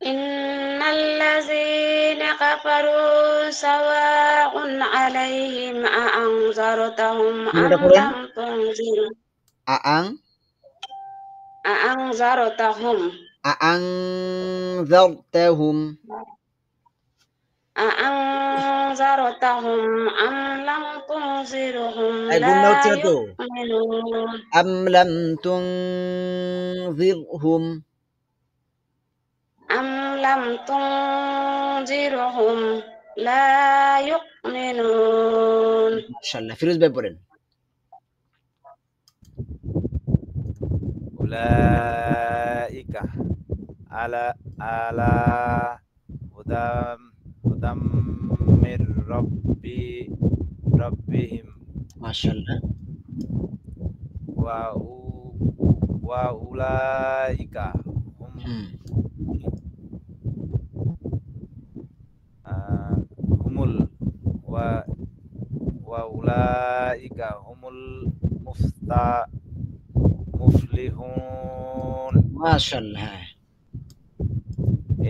S4: إن الذين كفروا سواء عليهم أأنذرتهم أم لم تنذرهم أأنذرتهم أم لم تنذرهم لا يؤمنون
S1: أم لم تنذرهم
S4: لا يؤمنون
S1: মাশাআল্লাহ। ফিরোজ ভাই পড়েন।
S3: أولئك على هدى من ربهم
S1: মাশাআল্লাহ।
S3: وأولئك وأولئك هم المفلحون
S1: মাশাআল্লাহ।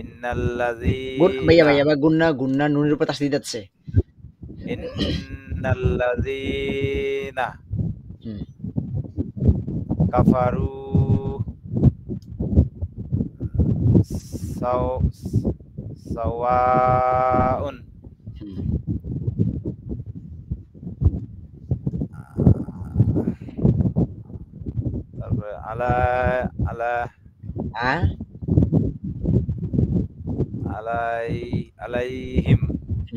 S3: إن الذين
S1: ভাইয়া গুন্না নুনের উপর তাসদীদ আছে।
S3: إن الذين كفروا سواء عليهم على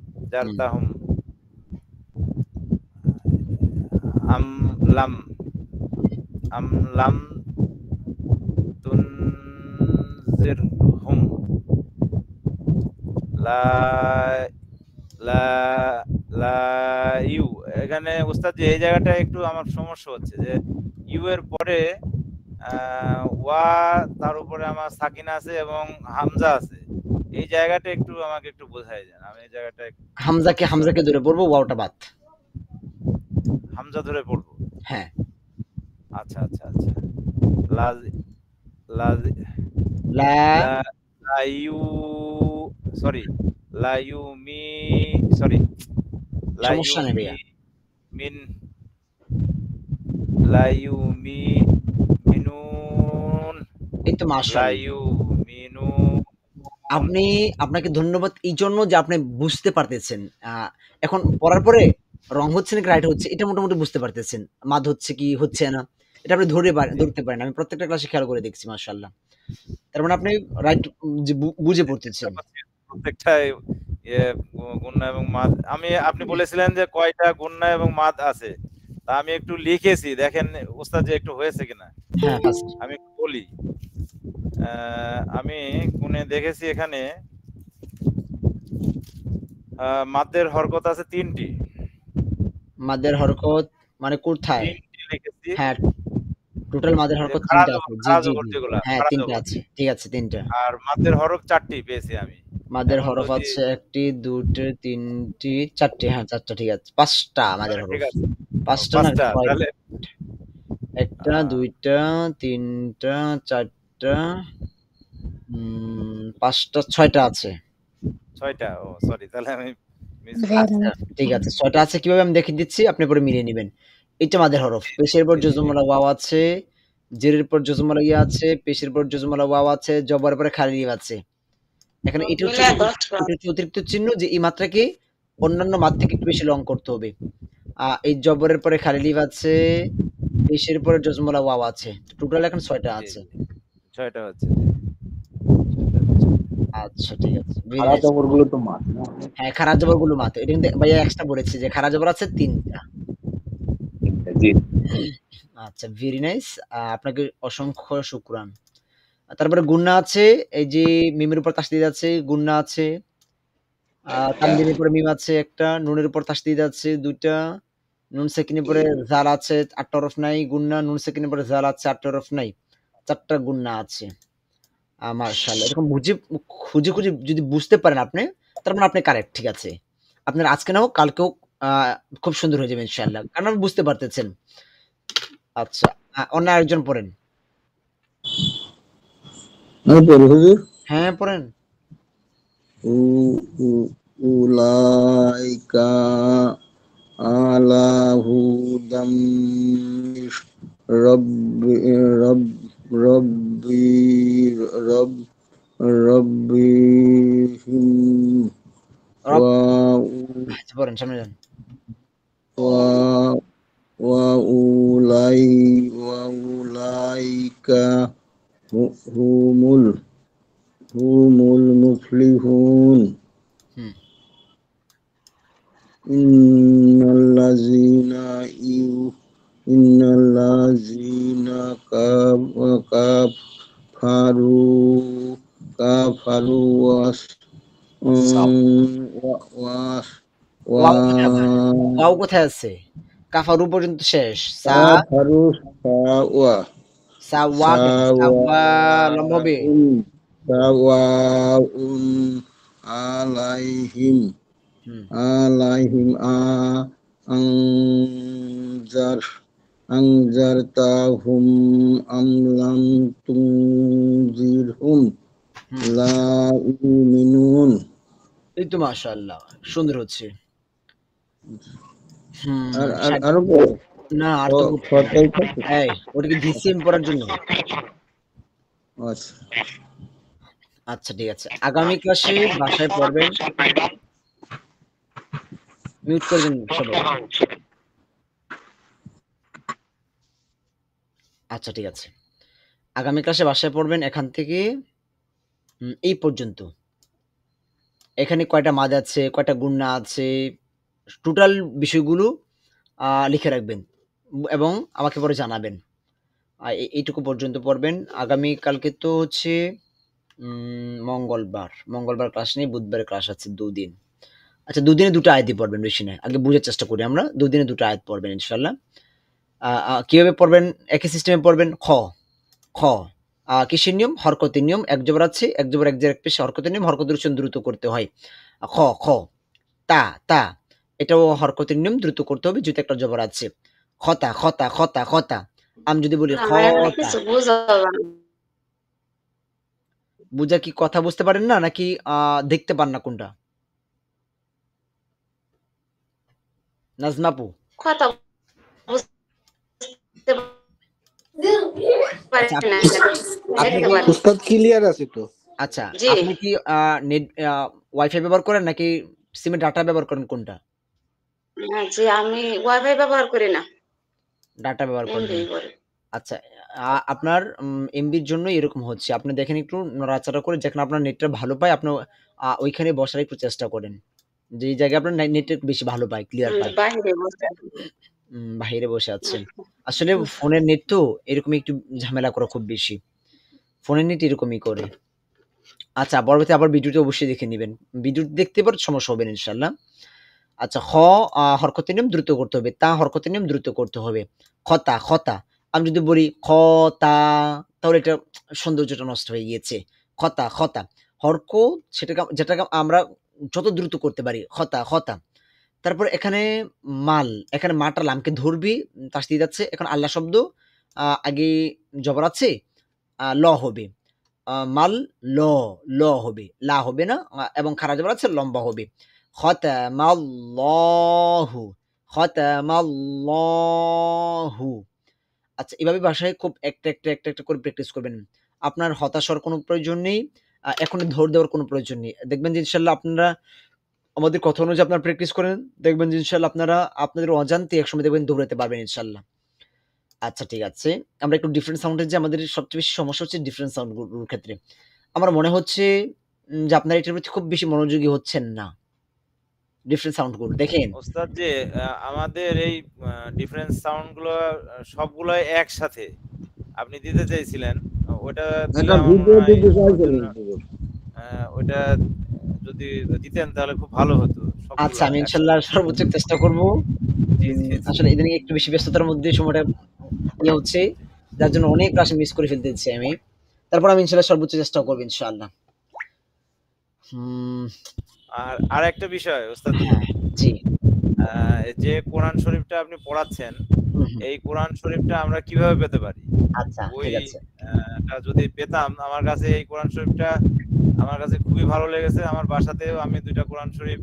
S3: أنذرتهم أم لم تنذرهم ইউ। এখানে উস্তাদ এই জায়গাটা একটু আমার সমস্যা হচ্ছে যে ইউ এর পরে ওয়া, তার উপরে আমার সাকিনা আছে এবং হামজা আছে। এই জায়গাটা একটু আমাকে একটু বোঝাই দেন। আমি এই জায়গাটা
S1: হামজাকে ধরে পড়বো, ওয়াওটা বাদ।
S3: হামজা ধরে পড়বো?
S1: হ্যাঁ।
S3: আচ্ছা লা
S1: লা
S3: লা লাইউ সরি লাইউমি সরি
S1: সমস্যা নেই ভাইয়া।
S3: মিন লাইউমি মিনুন
S1: এই তো মাশাআল্লাহ।
S3: লাইউমিনুন।
S1: আপনাকে ধন্যবাদ এই জন্য যে আপনি বুঝতে পারতেছেন। এখন পড়ার পরে রং হচ্ছে নাকি রাইট হচ্ছে এটা মোটামুটি বুঝতে পারতেছেন। মাদ হচ্ছে কি হচ্ছে না। এটা আপনি ধরতে পারেন। আমি প্রত্যেকটা ক্লাসে খেয়াল করে দেখছি মাশাআল্লাহ। তার মানে আপনি রাইট যে বুঝে পড়তেছেন।
S3: প্রত্যেকটাই গুণনা এবং মাদ। আপনি বলেছিলেন যে কয়টা গুণনা এবং মাদ আছে, তা আমি একটু লিখেছি, দেখেন ওস্তাদ যে একটু হয়েছে কিনা।
S1: হ্যাঁ, ফার্স্ট
S3: আমি একটু বলি, আমি গুণে দেখেছি এখানে মাদের হরকত আছে 3টি।
S1: মাদের হরকত মানে কোথায়?
S3: 3টি লিখেছি।
S1: হ্যাঁ, টোটাল মাদের
S3: যে
S1: হরকত
S3: খাড়া
S1: ৩ টা
S3: জবর,
S1: আছে। জি,
S3: খাড়া
S1: জি,
S3: জবর
S1: জি।
S3: যেগুলা,
S1: হ্যাঁ,
S3: খাড়া
S1: ৩ টা
S3: জবর।
S1: আছে। ঠিক আছে ৩ টা।
S3: আর মাদের হরফ 4টি পেয়েছি আমি।
S1: মাদের
S3: এখন
S1: হরফ
S3: যদি
S1: আছে ১ টি, ২ টি, ৩ টি, ৪ টি। হ্যাঁ, ৪ টা ঠিক আছে। ৫ টা মাদের
S3: ঠিক
S1: হরফ।
S3: আছে।
S1: ৫ টা না
S3: 5টা
S1: ৬
S3: তাহলে
S1: ১ টা,
S3: আহ
S1: ২ টা, ৩ টা, ৪ টা, ৫ টা, ৬ টা আছে।
S3: 6টা। ও সরি, তাহলে আমি মিস
S1: আচ্ছা,
S3: করেছি।
S1: ঠিক আছে। ৬ টা আছে কিভাবে আমি দেখিয়ে দিচ্ছি, আপনি পরে মিলিয়ে নিবেন। এটা মাদের হরফ। পেশের পর
S3: জি, জি, জি।
S1: জজমওয়ালা ওয়াও আছে, জেরের পর জজমওয়ালা ইয়া আছে, পেশের পর জজমওয়ালা ওয়াও আছে, জবরের পরে খালি লিফ আছে। এখানে এটা হচ্ছে অতিরিক্ত চিহ্ন যে এই মাত্রাকে অন্যান্য মাদ থেকে একটু বেশি লং করতে হবে। এই জবরের পরে খালি লিফ আছে, পেশের পরে জজমওয়ালা ওয়াও আছে। টোটাল এখন ৬ টা
S3: জি,
S1: আছে।
S3: জি। 6টা হচ্ছে। জি। 6টা হচ্ছে।
S1: আচ্ছা, ঠিক আছে। ভেরি
S2: খারাপ
S1: নাইস।
S2: জবরগুলো তো মার না?
S1: হ্যাঁ, খাড়া জবরগুলো মাত্র। এটা কিন্তু ভাইয়া এক্সট্রা বলেছে যে খাড়া জবর আছে ৩ টা।
S2: জি।
S1: আচ্ছা, ভেরি নাইস। আপনাকে অসংখ্য শুকরান। তারপরে গুন্না আছে, এই যে মিমের উপর তাসদিদ আছে, গুন্না আছে। তানবিনের উপরে মিম আছে একটা, নুনের উপর তাসদিদ আছে ২ টা, নুন সাকিনের পরে জাল আছে ৮ টা হরফ নাই, গুন্না, নুন সাকিনের পরে জাল আছে ৮ টা হরফ নাই। ৪ টা গুন্না আছে। মাশাআল্লাহ। এরকম খুঁজে যদি বুঝতে পারেন আপনি, তার মানে আপনি কারেক্ট, ঠিক আছে। আপনার আজকে না হোক কালকে হোক আ খুব সুন্দর হয়ে যাবে ইনশাআল্লাহ। কারণ আপনি বুঝতে পারতেছেন। আচ্ছা, অন্য আরেকজন পড়েন।
S2: আমি পড়ি হুজুর।
S1: হ্যাঁ, পড়েন।
S2: উ উ উলাইকা আলা হুদাম মির রব্বি রব রব্বি রব রব্বিহিম
S1: রব
S2: ওয়া
S1: আচ্ছা, পড়েন, সামনে যান।
S2: ওয়া ওয়া উলাই ওয়া উলাইকা হুমুল হুমুল মুফলিহুন
S1: হুম।
S2: ইন্নাল্লাযীনা ইন্নাল্লাযীনা কাফারু কাফারু ওয়াস ওয়াস ওয়া
S1: ওয়াও কোথায় আবার? ওয়াও কোথায় আছে? কাফারু পর্যন্ত শেষ।
S2: কাফারু সাওয়া
S1: সাওয়া কেন? সাওয়া লম্বা হবে।
S2: সাওয়াউন সাওয়াউন আলাইহিম
S1: হুম।
S2: আলাইহিম আনজার আনজারতাহুম আম লাম তুনজিরহুম
S1: হুম।
S2: লা ইউমিনুন।
S1: এই তো মাশাআল্লাহ। সুন্দর হচ্ছে। হুম,
S2: আর আর আরো
S1: না আর তো
S2: ছটাই থাকে।
S1: এই ওটা কি দিচ্ছি আমি পড়ার জন্য?
S2: আচ্ছা
S1: আচ্ছা, ঠিক আছে। আগামী ক্লাসে বাসায় পড়বেন। মিউট করে দিন সবাই। আচ্ছা, ঠিক আছে। আগামী ক্লাসে বাসায় পড়বেন এখান থেকে এই পর্যন্ত। এখানে কয়টা মাদ আছে, কয়টা গুন্না আছে, টোটাল বিষয়গুলো লিখে রাখবেন এবং আমাকে পরে জানাবেন। এইটুকু পর্যন্ত পড়বেন। আগামী কালকে তো হচ্ছে মঙ্গলবার। মঙ্গলবার ক্লাস নেই, বুধবারে ক্লাস আছে ২ দিন। আচ্ছা, ২ দিনে ২ টা আয়াতই পড়বেন, বেশি নয়। আগে বুঝার চেষ্টা করি আমরা। ২ দিনে ২ টা আয়াত পড়বেন ইনশাআল্লাহ। কিভাবে পড়বেন? একই সিস্টেমে পড়বেন। খ কিসের নিয়ম? হরকতের নিয়ম। এক জবর আছে, এক জবর এক জের এক পেশ হরকতের নিয়ম। হরকতের উচ্চারণ দ্রুত করতে হয়। খ খ তা এটাও হরকতের নিয়ম, দ্রুত করতে হবে যেহেতু একটা জবর আছে। খতা। আমি যদি বলি
S4: আমার এখন
S1: খতা,
S4: কিছু বুঝা
S1: বুঝা কি কথা বুঝতে পারেন না নাকি দেখতে পান না কোনটা? নাজমা আপু।
S4: কথা বুঝতে পারি
S1: আচ্ছা
S4: না,
S1: আপনি
S4: দেখতে
S1: কি
S4: পারি।
S8: উস্তাদ ক্লিয়ার আছে তো?
S1: আচ্ছা
S4: জি
S1: আপনি কি নেট ওয়াইফাই ব্যবহার করেন নাকি সিমের ডাটা ব্যবহার করেন কোনটা?
S4: জি, আমি ওয়াইফাই ব্যবহার করি না,
S1: ডাটা ব্যবহার করেন।
S4: এমবি করি।
S1: আচ্ছা আপনার এমবির জন্যই এরকম হচ্ছে। আপনি দেখেন একটু নড়াচড়া করে যেখানে আপনার নেটটা ভালো পায় আপনি ওইখানে বসার একটু চেষ্টা করেন। যেই জায়গায় আপনার নেট একটু বেশি ভালো পায়, ক্লিয়ার পায়।
S4: বাহিরে বসে।
S1: বাহিরে বসে আছেন। আসলে ফোনের নেট তো এরকমই একটু ঝামেলা করে খুব বেশি। ফোনের নেট এরকমই করে। আচ্ছা পরবর্তী আবার ভিডিওটি অবশ্যই দেখে নিবেন। ভিডিওটি দেখতে পর সমস্যা হবে না ইনশাআল্লাহ। আচ্ছা হরকতের নিয়ম দ্রুত করতে হবে। তা হরকতের নিয়ম দ্রুত করতে হবে। খতা, খতা। আমি যদি বলি খতা তাহলে এটা সৌন্দর্যটা নষ্ট হয়ে গিয়েছে। খতা, খতা। হরক যেটাকে আমরা যত দ্রুত করতে পারি। খতা, খতা। তারপর এখানে এখানে মাটা লামকে ধরবি, তাসদিদ যাচ্ছে। এখন আল্লাহ শব্দ আগে জবর আছে, ল হবে। মাল ল, ল হবে। লা হবে না এবং খাড়া জবর আছে লম্বা হবে। খতামাল্লাহু, খতামাল্লাহু। আচ্ছা এভাবে বাসায় খুব একটা করে প্র্যাকটিস করবেন। আপনার হতাশ হওয়ার কোনো প্রয়োজন নেই। এখনই ধর দেওয়ার কোনো প্রয়োজন নেই। দেখবেন যে ইনশাআল্লাহ আপনারা আমাদের কথা অনুযায়ী আপনারা প্র্যাকটিস করেন। দেখবেন যে ইনশাআল্লাহ আপনারা আপনাদের অজান্তে একসময় দেখবেন দৌড়াতে পারবেন ইনশাআল্লাহ। আচ্ছা ঠিক আছে। আমরা একটু ডিফারেন্ট সাউন্ড এর যে আমাদের সবচেয়ে বেশি সমস্যা হচ্ছে ডিফারেন্ট সাউন্ড গুলোর ক্ষেত্রে। আমার মনে হচ্ছে যে আপনারা এটার প্রতি খুব বেশি মনোযোগী হচ্ছেন না। ডিফারেন্ট সাউন্ড গুলো দেখেন।
S3: ওস্তাদ যে আমাদের এই ডিফারেন্স সাউন্ড গুলো সবগুলোই একসাথে আপনি দিতে চাইছিলেন, ওটা দিলে
S2: একটা
S3: আমার মনে
S2: ভিডিও
S3: হয়
S2: দিতে
S3: সবার
S2: চাইছিলেন
S3: জন্য, ওটা যদি দিতেন তাহলে খুব ভালো হতো
S1: আচ্ছা
S3: সবগুলো
S1: আমি ইনশাআল্লাহ
S3: একসাথে।
S1: সর্বোচ্চ চেষ্টা করব।
S3: জি জি জি
S1: আসলে ইদানিং একটু বেশি ব্যস্ততার মধ্যে সময়টা হচ্ছে। যার জন্য অনেক ক্লাস মিস করে ফেলতেছি আমি। তারপর আমি ইনশাআল্লাহ সর্বোচ্চ চেষ্টা করব ইনশাআল্লাহ। হুম,
S3: আর একটা বিষয় ওস্তাদ
S1: হ্যাঁ, জি।
S3: যে কোরআন শরীফটা আপনি পড়াচ্ছেন,
S1: হুম, হুম।
S3: এই কোরআন শরীফটা আমরা কিভাবে পেতে পারি?
S1: আচ্ছা
S3: ওই
S1: ঠিক আছে।
S3: টা যদি পেতাম, আমার কাছে এই কোরআন শরীফটা আমার কাছে খুবই ভালো লেগেছে। আমার বাসাতেও আমি ২ টা কোরআন শরীফ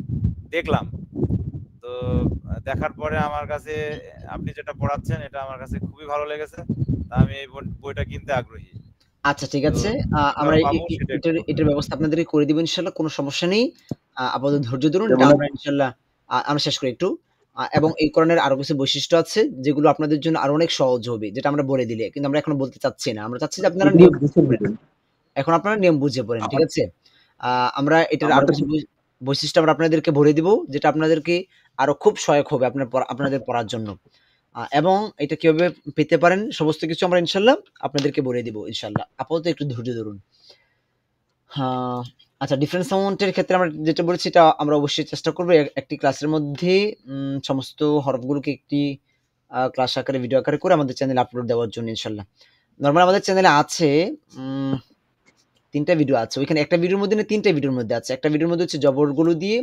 S3: দেখলাম। তো দেখার পরে আমার কাছে আপনি যেটা পড়াচ্ছেন এটা আমার কাছে খুবই ভালো লেগেছে। তা আমি এই বইটা কিনতে আগ্রহী।
S1: আচ্ছা ঠিক
S3: তো
S1: আছে। আমরা
S3: কিভাবে পাবো সেটা একটু বলবেন।
S1: এটার ব্যবস্থা আপনাদেরকে করে দিব ইনশাআল্লাহ। কোনো সমস্যা নেই। আপাতত ধৈর্য ধরুন। এটা
S2: যেমন
S1: আমরা ইনশাআল্লাহ আমরা শেষ করি একটু। এবং এই কোরআনের আরো কিছু বৈশিষ্ট্য আছে যেগুলো আপনাদের জন্য আরো অনেক সহজ হবে। যেটা আমরা বলে দিলে। কিন্তু আমরা এখনো বলতে চাচ্ছি না। আমরা চাচ্ছি যে আপনারা নিয়ম বুঝে পড়েন। এখন আপনারা নিয়ম বুঝে পড়েন। ঠিক আছে? আ আমরা এটার আরো কিছু বৈশিষ্ট্য আমরা আপনাদেরকে বলে দিব। যেটা আপনাদেরকে আরো খুব সহায়ক হবে আপনাদের পড়ার জন্য। এবং এটা কিভাবে পেতে পারেন সমস্ত কিছু আমরা ইনশাআল্লাহ আপনাদেরকে বলে দিব ইনশাআল্লাহ। আপাতত একটু ধৈর্য ধরুন। হ্যাঁ, আচ্ছা ডিফারেন্স সাউন্ড এর ক্ষেত্রে আমরা যেটা বলেছি এটা আমরা অবশ্যই চেষ্টা করব একটি ক্লাসের মধ্যে সমস্ত হরফগুলোকে একটি ক্লাস আকারে ভিডিও আকারে করে আমাদের চ্যানেলে আপলোড দেওয়ার জন্য ইনশাআল্লাহ। নরমাল আমাদের চ্যানেলে আছে ৩ টা ভিডিও আছে। ওইখানে একটা ভিডিওর মধ্যে না ৩ টা ভিডিওর মধ্যে আছে। একটা ভিডিওর মধ্যে হচ্ছে জবরগুলো দিয়ে,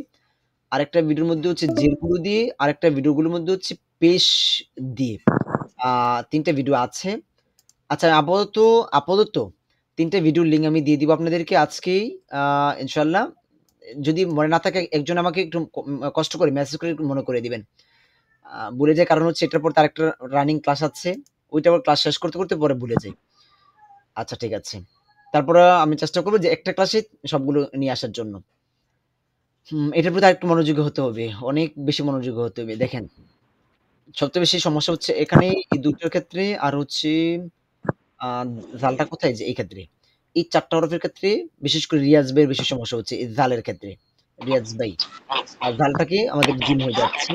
S1: আরেকটা ভিডিওর মধ্যে হচ্ছে জেরগুলো দিয়ে, আরেকটা ভিডিওগুলোর মধ্যে হচ্ছে পেশ দিয়ে। ৩ টা ভিডিও আছে। আচ্ছা আপাতত ৩ টা ভিডিওর লিঙ্ক আমি দিয়ে দিব আপনাদেরকে আজকেই ইনশাআল্লাহ। যদি মনে না থাকে একজন আমাকে একটু কষ্ট করে মেসেজ করে একটু মনে করে দিবেন। ভুলে যাই কারণ হচ্ছে এটার পর তার একটা রানিং ক্লাস আছে। ওইটা আবার ক্লাস শেষ করতে পরে ভুলে যাই। আচ্ছা ঠিক আছে। তারপরে আমি চেষ্টা করব যে একটা ক্লাসে সবগুলো নিয়ে আসার জন্য। এটার প্রতি আরেকটু মনোযোগী হতে হবে। অনেক বেশি মনোযোগী হতে হবে। দেখেন, সবচেয়ে বেশি সমস্যা হচ্ছে এখানে এই ২ টার ক্ষেত্রে আর হচ্ছে আ জালটা কোথায়? যে এই ক্ষেত্রে। এই ৪ টা হরফের ক্ষেত্রে বিশেষ করে রিয়াজ ভাইয়ের বেশি সমস্যা হচ্ছে এই জালের ক্ষেত্রে। রিয়াজ ভাই। আর জালটাকে আমাদের জিম হয়ে যাচ্ছে।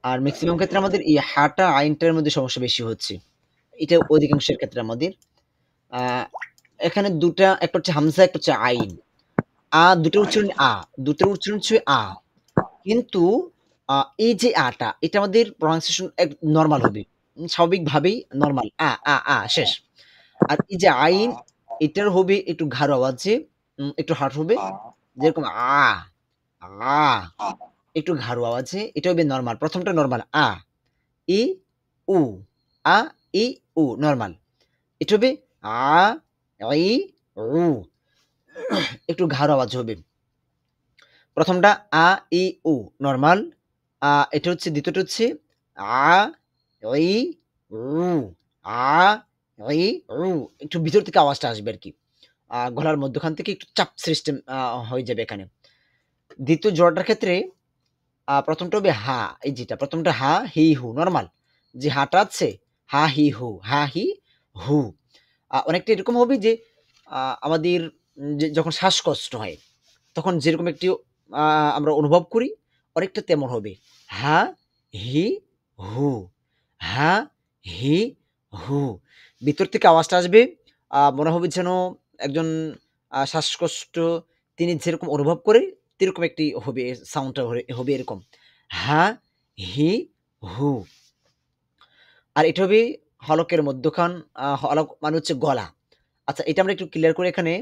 S1: আর মেক্সিমাম ক্ষেত্রে আমাদের এই হাটা, আইনটার মধ্যে সমস্যা বেশি হচ্ছে। এটা অধিকাংশের ক্ষেত্রে আমাদের। আ এখানে ২ টা একটা হচ্ছে হামজা, একটা হচ্ছে আইন। ২ টার উচ্চারণ আ, ২ টার উচ্চারণ হচ্ছে আ। কিন্তু আ এই যে টা এটা আমাদের প্রনাউন্সিয়েশন নরমাল হবে। স্বাভাবিকভাবেই নরমাল। শেষ। আর এই যে আইন এটার হবে একটু গাঢ় আওয়াজে একটু হার্ড হবে। যেরকম আ একটু গাঢ় আওয়াজে এটা হবে নরমাল। ১ম টা নরমাল ই, উ, আ, ই, উ নরমাল। এটা হবে আ, ই, উ, একটু গাঢ় আওয়াজ হবে। প্রথমটা আ ই উ নরমাল, এটা হচ্ছে, দ্বিতীয়টা হচ্ছে আ ই উ, আ ই উ, একটু ভিতর থেকে আওয়াজটা আসবে আর কি, গলার মধ্যখান থেকে একটু চাপ সিস্টেম হয়ে যাবে এখানে। দ্বিতীয় জোড়াটার ক্ষেত্রে প্রথমটা হবে হা, এই যেটা প্রথমটা হা হি হু নরমাল, যে হাটা আছে হা হি হু, হা হি হু। অনেকটা এরকম হবে যে আমাদের যে যখন শ্বাসকষ্ট হয় তখন যেরকম একটি আমরা অনুভব করি, অনেকটা তেমন হবে। হা হি হু, হা হি হু। ভিতর থেকে আওয়াজটা আসবে, মনে হবে যেন একজন শ্বাসকষ্ট তিনি যেরকম অনুভব করে তেরকম একটি হবে, সাউন্ডটা হবে এরকম। হা হি হু। আর এটা হবে হলকের মধ্যখান, হলক মানে হচ্ছে গলা। আচ্ছা, এটা আমরা একটু ক্লিয়ার করে এখানে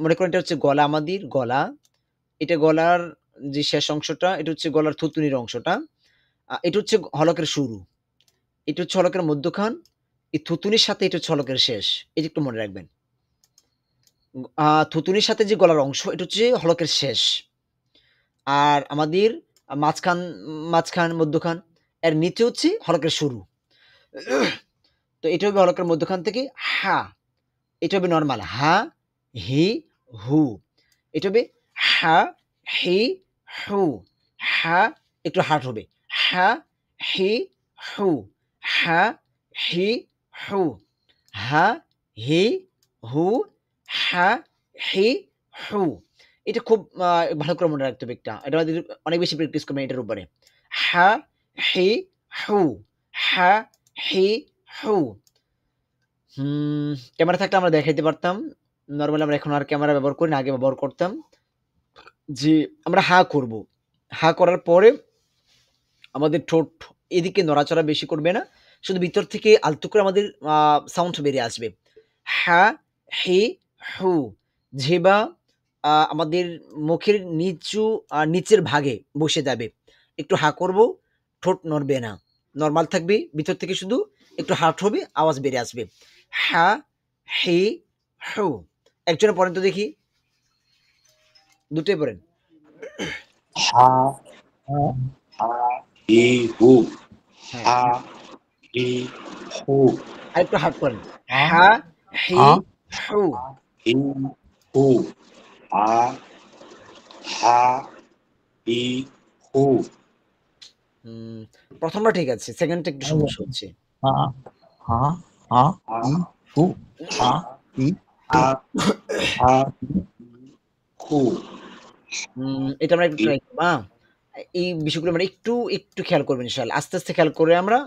S1: মনে করেন এটা হচ্ছে গলা, আমাদের গলা। এটা গলার যে শেষ অংশটা, এটা হচ্ছে গলার থুতনির অংশটা। এটা হচ্ছে হলকের শুরু, এটা হচ্ছে হলকের মধ্যখান, এই থুতুনির সাথে এটা হচ্ছে হলকের শেষ। এটা একটু মনে রাখবেন। থুতুনির সাথে যে গলার অংশ, এটা হচ্ছে হলকের শেষ। আর আমাদের মাঝখান, মধ্যখান, এর নিচে হচ্ছে হলকের শুরু। তো এটা হবে হলকের মধ্যখান থেকে হা, এটা হবে নরমাল হা হি হু। এটা হবে হা হি হু, হা একটু হার্ড হবে, হা হি হু, হা হি হু, হা হি হু, হা হি হু। এটা খুব ভালো করে মনে রাখতে হবে একটা, এটা আমাদের অনেক বেশি প্র্যাকটিস করবেন এটার উপরে। হা হি হু, হা হি হু। ক্যামেরা থাকলে আমরা দেখাইতে পারতাম। নরমালি আমরা এখন আর ক্যামেরা ব্যবহার করি না, আগে ব্যবহার করতাম। যে আমরা হা করব। হা করার পরে আমাদের ঠোঁট এদিকে নড়াচড়া বেশি করবে না। শুধু ভিতর থেকে আলতো করে আমাদের সাউন্ড বেরিয়ে আসবে। হা, হি, হু। জিহ্বা আমাদের মুখের নিচের ভাগে বসে যাবে। একটু হা করব, ঠোঁট নড়বে না। নরমাল থাকবে, ভিতর থেকে শুধু একটু হার্ড হবে, আওয়াজ বেরিয়ে আসবে। হা, হি, হু। একজনে পড়েন তো দেখি। দুটোই পড়েন।
S5: হা হা হি হু,
S1: হ্যাঁ,
S5: হা হি হু,
S1: আরেকটু হার্ড করেন। হা, হি, হু।
S5: হি হু, হা হা হি হু।
S1: প্রথমটা ঠিক আছে, সেকেন্ডটা একটু সমস্যা হচ্ছে।
S8: হা হা হা
S5: হা
S8: ই হু, হা ই
S5: হা হা হু।
S1: এটা আমরা একটু ট্রাই করব। এই বিষয়গুলো আমরা একটু খেয়াল করবেন ইনশাআল্লাহ। আস্তে, আস্তে খেয়াল করে আমরা,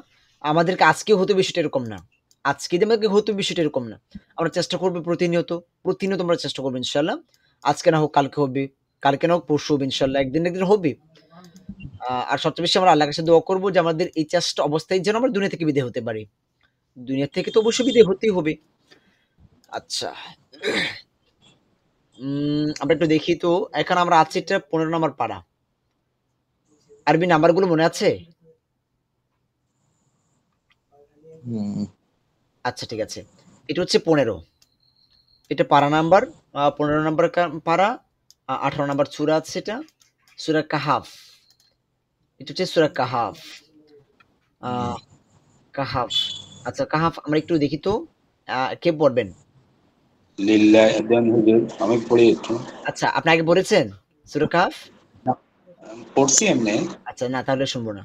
S1: আমাদেরকে আজকে হতে বিষয়টা এরকম না। আজকে যে আমাদেরকে হতে বিষয়টা এরকম না। আমরা চেষ্টা করব প্রতিনিয়ত আমরা চেষ্টা করব ইনশাআল্লাহ। আজকে না হোক কালকে হবে, কালকে না হোক পরশু হবে ইনশাআল্লাহ। একদিন না একদিন হবে। আর সবচেয়ে বেশি আমরা আল্লাহর কাছে দোয়া করব যে আমাদের এই চেষ্টা অবস্থায় যেন আমরা দুনিয়া থেকে বিদায় হতে পারি। দুনিয়া থেকে তো অবশ্যই বিদায় হতেই হবে। আচ্ছা। আমরা একটু দেখি তো, এখানে আমরা আছি এটা ১৫ নাম্বার পারা। আরবি নাম্বারগুলো মনে আছে? আচ্ছা, ঠিক আছে। এটা হচ্ছে ১৫। এটা পারা নাম্বার, ১৫ নাম্বার পারা, ১৮ নাম্বার সূরা আছে এটা। সূরা কাহাফ। এটা হচ্ছে সূরা কাহাফ। আ কাহাফ। আচ্ছা, কাহাফ আমরা একটু দেখি তো, কে পড়বেন?
S5: লিল্লাহি দেন হুজুর, আমি পড়ি একটু।
S1: আচ্ছা, আপনি আগে পড়েছেন সূরা কাহাফ?
S5: পড়ছি এমনি।
S1: আচ্ছা, না তাহলে শুনবো না।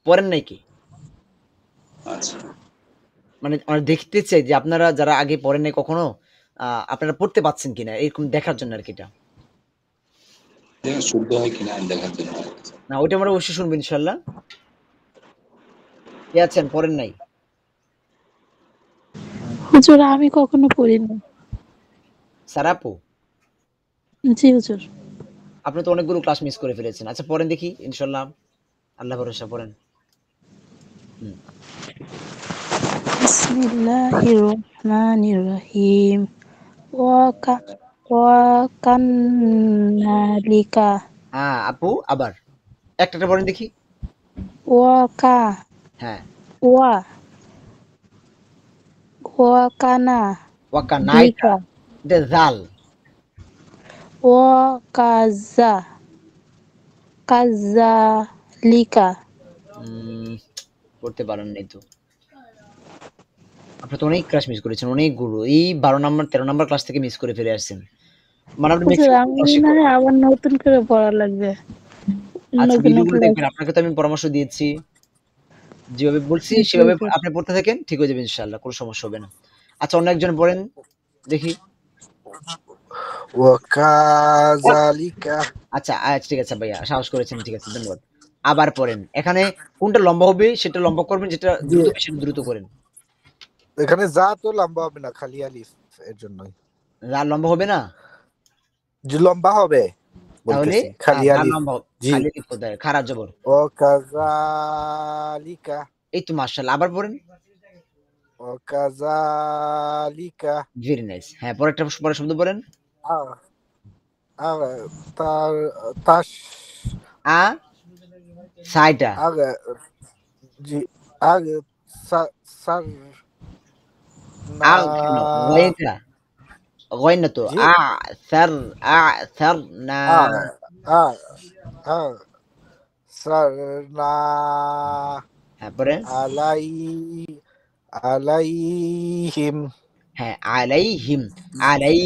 S1: পড়েন নাই কি?
S5: আচ্ছা,
S1: মানে আমরা দেখতে চাই যে আপনারা যারা আগে পড়েন নাই কখনো, আপনারা পড়তে পারছেন কিনা এরকম দেখার জন্য আরকি এটা।
S5: দেখেন শুদ্ধ হয় কিনা দেখার জন্য।
S1: না, ওইটা আমরা অবশ্যই শুনবো ইনশাআল্লাহ। কে আছেন পড়েন নাই?
S6: হুজুর আমি কখনো পড়িনি।
S1: সারা আপু,
S6: জি হুজুর।
S1: আপনি তো অনেকগুলো ক্লাস মিস করে ফেলেছেন। আচ্ছা পড়েন দেখি ইনশাআল্লাহ। আল্লাহ ভরসা, পড়েন। হুম।
S6: বিসমিল্লাহির রহমানির রহিম। ওয়াকা ওয়াকান্নালিকা
S1: আপু আবার একটা পড়েন দেখি।
S6: ওয়াকা
S1: হ্যাঁ,
S6: ওয়া ওয়াকানা
S1: ওয়াকানা এটা।
S6: লিকা
S1: এটা জাল।
S6: ওয়াকাজা কাজালিকা।
S1: পড়তে পারেন নাই তো। আপনি তো অনেক ক্লাস মিস করেছেন, অনেকগুলো। এই 12 নাম্বার 13 নাম্বার ক্লাস থেকে মিস করে ফিরে আসছেন। মানে আপনি
S6: হুজুর
S1: ম্যাক্সিমাম
S6: আমি
S1: ক্লাসই
S6: মনে
S1: করেন।
S6: হয় আবার নতুন করে পড়া লাগবে।
S1: আচ্ছা
S6: নতুন
S1: ভিডিওগুলো
S6: নতুন
S1: দেখবেন। আপনাকে তো আমি পরামর্শ দিয়েছি। যেভাবে বলছি
S6: জি
S1: সেভাবে
S6: হুজুর।
S1: আপনি পড়তে থাকেন, ঠিক হয়ে যাবে ইনশাআল্লাহ। কোনো সমস্যা হবে না। আচ্ছা অন্য একজন পড়েন দেখি।
S9: ওয়াকাযালিকা।
S1: আচ্ছা, আচ্ছা ঠিক আছে ভাইয়া। সাহস করেছেন, ঠিক আছে ধন্যবাদ। আবার পড়েন। এখানে কোনটা লম্বা হবে সেটা লম্বা করবেন, যেটা
S9: জি,
S1: দ্রুত হবে সেটা দ্রুত করেন।
S9: এখানে যা তো লম্বা হবে না, খালি আলিফ, এর জন্যই।
S1: আর লম্বা হবে না?
S9: যে লম্বা হবে
S1: তাহলে
S9: বলতেছি, খালি
S1: যা
S9: আলিফ।
S1: লম্বা হবে।
S9: জি,
S1: খালি আলিফ কোথায়? খাড়া জবর।
S9: ওয়াকাযালিকা।
S1: এই তো মাশাআল্লাহ। আবার পড়েন।
S9: ওয়াকাযালিকা।
S1: Very nice. হ্যাঁ, পরেরটা পরের শব্দ পড়েন।
S9: আর আর তার তাস
S1: আ সাইটা।
S9: আর জি আর সার না।
S1: কেন? গয়টা। গয় না তো।
S9: জি
S1: সার আ সার না।
S9: আর আর আর সারনা
S1: হ্যাঁ, পড়েন।
S9: আলাই আলাইহিম।
S1: হ্যাঁ, আলাইহিম। আলাই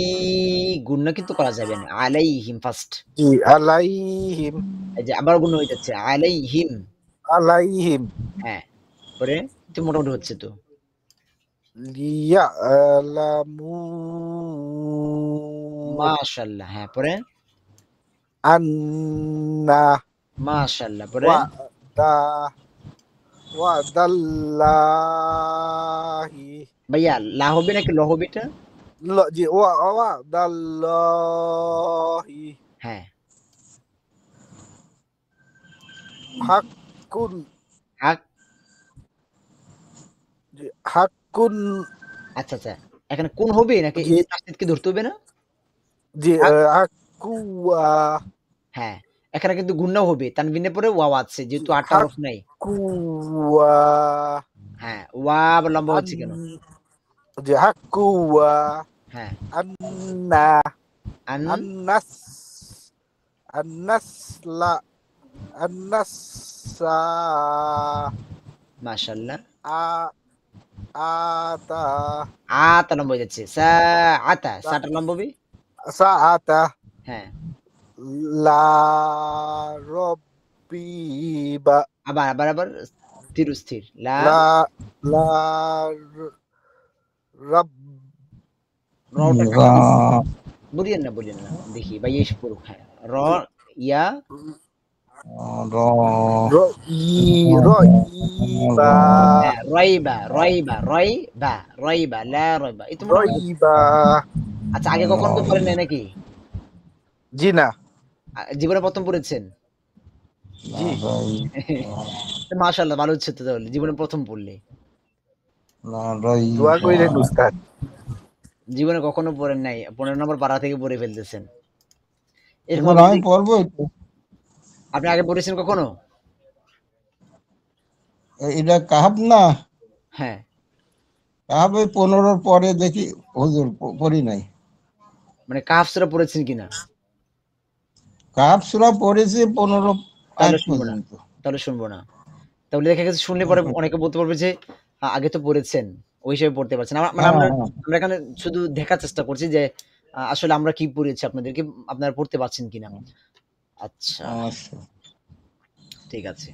S1: গুণনা কিন্তু করা যাবে না। আলাইহিম ফার্স্ট।
S9: জি আলাইহিম।
S1: এই যে আবার গুণ হয়ে যাচ্ছে। আলাইহিম।
S9: আলাইহিম
S1: হ্যাঁ, পরে তো মোটামুটি হচ্ছে তো।
S9: লিয়ালামু
S1: মাশাআল্লাহ। হ্যাঁ, পরে
S9: আন্না
S1: মাশাআল্লাহ। পরে
S9: ওয়াদা ওয়াদাল্লাহি।
S1: ভাইয়া লা হবে নাকি ল হবে এটা?
S9: জি ওয়াদাল্লাহি
S1: হ্যাঁ,
S9: হাক্কুন।
S1: হাক।
S9: জি হাক্কুন।
S1: আচ্ছা, আচ্ছা। এখানে কোন হবে নাকি এই
S9: জি
S1: যে তাসদীদকে ধরতে হবে না?
S9: জি
S1: হাক।
S9: হাক্কুয়া
S1: হ্যাঁ, এখানে কিন্তু গুণনাও হবে। তানবিনের পরে ওয়াও আছে যেহেতু ৮ টা হরফ নাই।
S9: হাক্কুয়া
S1: হ্যাঁ, ওয়া আবার লম্বা
S9: আন।
S1: হচ্ছে কেন?
S9: জি হাক্কুয়া
S1: হ্যাঁ,
S9: আন্না
S1: আন
S9: আন্নাস আন্নাসলা আন্নাসা
S1: মাশাআল্লাহ।
S9: আ আতা
S1: আতা লম্বা হয়ে যাচ্ছে। সাআতা। সাটা লম্বা হবে?
S9: সাআতা
S1: হ্যাঁ,
S9: লা রব্বিবা
S1: আবার স্থির স্থির। লা
S9: লা লা রব
S1: রটা
S8: রা
S1: কাকে বলিয়েন না। দেখি ভাই এসে পড়ুক। হ্যাঁ, র ইয়া
S8: র
S9: রই রইবা
S1: হ্যাঁ, রয়বা, লা রয়বা। এই তো মোটামুটি হচ্ছে।
S9: রইবা।
S1: আচ্ছা আগে কখনো তো পড়েন নাই নাকি?
S9: জি না।
S1: জীবনে ১ম পড়েছেন?
S9: জি
S1: মাশাআল্লাহ ভালো হচ্ছে তো তাহলে। জীবনে ১ম পড়লে।
S9: দোয়া কইরেন উস্তাদ।
S1: জীবনে কখনো পড়েন নাই। ১৫ নম্বর পারা থেকে পড়ে ফেলতেছেন। এরকম
S8: এবার
S1: আমি
S8: আমি পড়বো একটু।
S1: আপনি আগে পড়েছেন কখনো?
S8: এটা কাহাব না?
S1: হ্যাঁ।
S8: কাহাব ওই 15 পরে দেখি হুজুর পড়ি নাই।
S1: মানে কাহাফ সূরা পড়েছেন কিনা?
S8: কাহাব সূরা পড়েছি 15
S1: তাহলে
S8: আয়াত
S1: শুনবো না।
S8: পর্যন্ত।
S1: শুনবো না। তাহলে দেখা গেছে শুনলে পরে অনেকে বলতে পারবে যে আগে তো পড়েছেন। ওই হিসেবে পড়তে পারছেন। মানে
S8: হ্যাঁ
S1: আমরা
S8: হ্যাঁ
S1: আমরা এখানে শুধু দেখার চেষ্টা করছি যে আসলে আমরা কি পড়িয়েছি আপনাদেরকে, আপনারা পড়তে পারছেন কিনা। আচ্ছা,
S8: আচ্ছা।
S1: ঠিক আছে।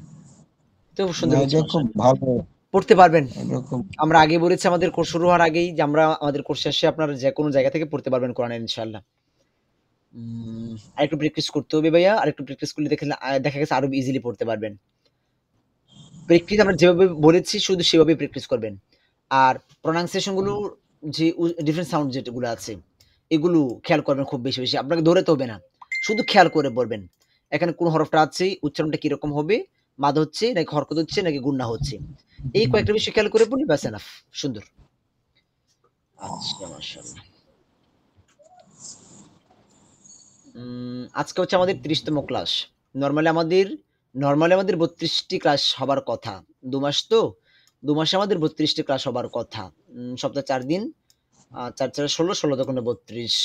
S1: তো
S8: না
S1: সুন্দর হচ্ছে
S8: এটা খুব
S1: মাশাআল্লাহ।
S8: ভালো।
S1: পড়তে পারবেন।
S8: এটা খুব
S1: আমরা আগে বলেছি আমাদের কোর্স শুরু হওয়ার আগেই যে আমাদের কোর্স শেষে আপনারা যেকোনো জায়গা থেকে পড়তে পারবেন কোরআনের ইনশাআল্লাহ। আরেকটু প্র্যাকটিস করতে হবে ভাইয়া। আরেকটু প্র্যাকটিস করলে দেখা গেছে আরো ইজিলি পড়তে পারবেন। প্র্যাকটিস আমরা যেভাবে বলেছি শুধু সেভাবেই প্র্যাকটিস করবেন। আর প্রনাউন্সিয়েশন গুলো যে ডিফারেন্ট সাউন্ড যেগুলো আছে এগুলো খেয়াল করবেন খুব বেশি বেশি। আপনাকে দৌড়াতে হবে না। শুধু খেয়াল করে পড়বেন। এখানে কোন হরফটা আছে, উচ্চারণটা কিরকম হবে, মাদ হচ্ছে নাকি হরকত হচ্ছে নাকি গুন্না হচ্ছে। এই কয়েকটা বিষয় খেয়াল করে পড়লে ব্যাস এনাফ। সুন্দর। আচ্ছা মাশাআল্লাহ। আজকে হচ্ছে আমাদের ৩০তম ক্লাস। নরমালি আমাদের ৩২ টি ক্লাস হবার কথা। ২ মাস তো। ২ মাসে আমাদের ৩২ টি ক্লাস হবার কথা। সপ্তাহে ৪ দিন 4 4 16, 16 দোকানে 32।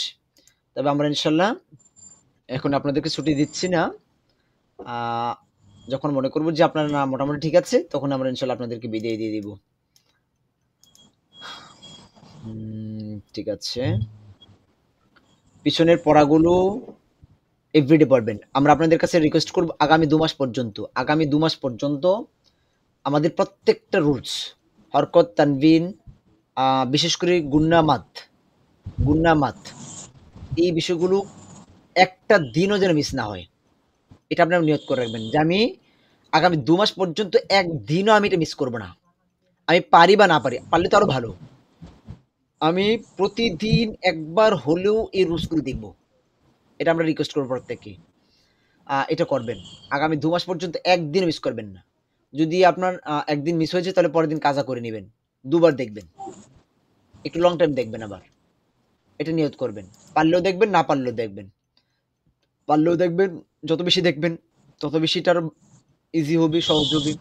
S1: তবে আমরা ইনশাল্লাহ এখন আপনাদেরকে ছুটি দিচ্ছি না। যখন মনে করবো যে আপনার না মোটামুটি ঠিক আছে, তখন আমরা ইনশাল্লাহ আপনাদেরকে বিদায় দিয়ে দিব। ঠিক আছে, পিছনের পড়াগুলো এভরিডে পড়বেন। আমরা আপনাদের কাছে রিকোয়েস্ট করব আগামী 2 মাস পর্যন্ত আমাদের প্রত্যেকটা রুলস, হরকত, তানবিন, বিশেষ করে গুন্না মাত, এই বিষয়গুলো একটা দিনও যেন মিস না হয়। এটা আপনারা নিয়ত করে রাখবেন যে আমি আগামী 2 মাস পর্যন্ত একদিনও আমি এটা মিস করব না। আমি পারি বা না পারি, পারলে তো আরো ভালো। আমি প্রতিদিন একবার হলেও এই রুলসগুলো দেখব। এটা আমরা রিকোয়েস্ট করব প্রত্যেককে। এটা করবেন। আগামী 2 মাস পর্যন্ত একদিনও মিস করবেন না। যদি আপনার একদিন মিস হয়েছে তাহলে পরের দিন কাজা করে নেবেন। 2 বার দেখবেন। একটু লং টাইম দেখবেন আবার। এটা নিয়ত করবেন। পারলেও দেখবেন, না পারলেও দেখবেন। পারলেও দেখবেন, যত বেশি দেখবেন তত বেশি এটা আরো ইজি হবে, সহজ হবে।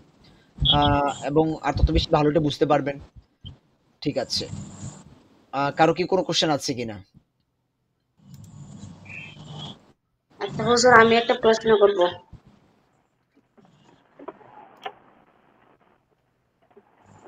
S1: এবং আর তত বেশি ভালোটা বুঝতে পারবেন। ঠিক আছে। কারো কি কোনো কোশ্চেন আছে কিনা?
S4: আচ্ছা হুজুর, আমি একটা প্রশ্ন করব।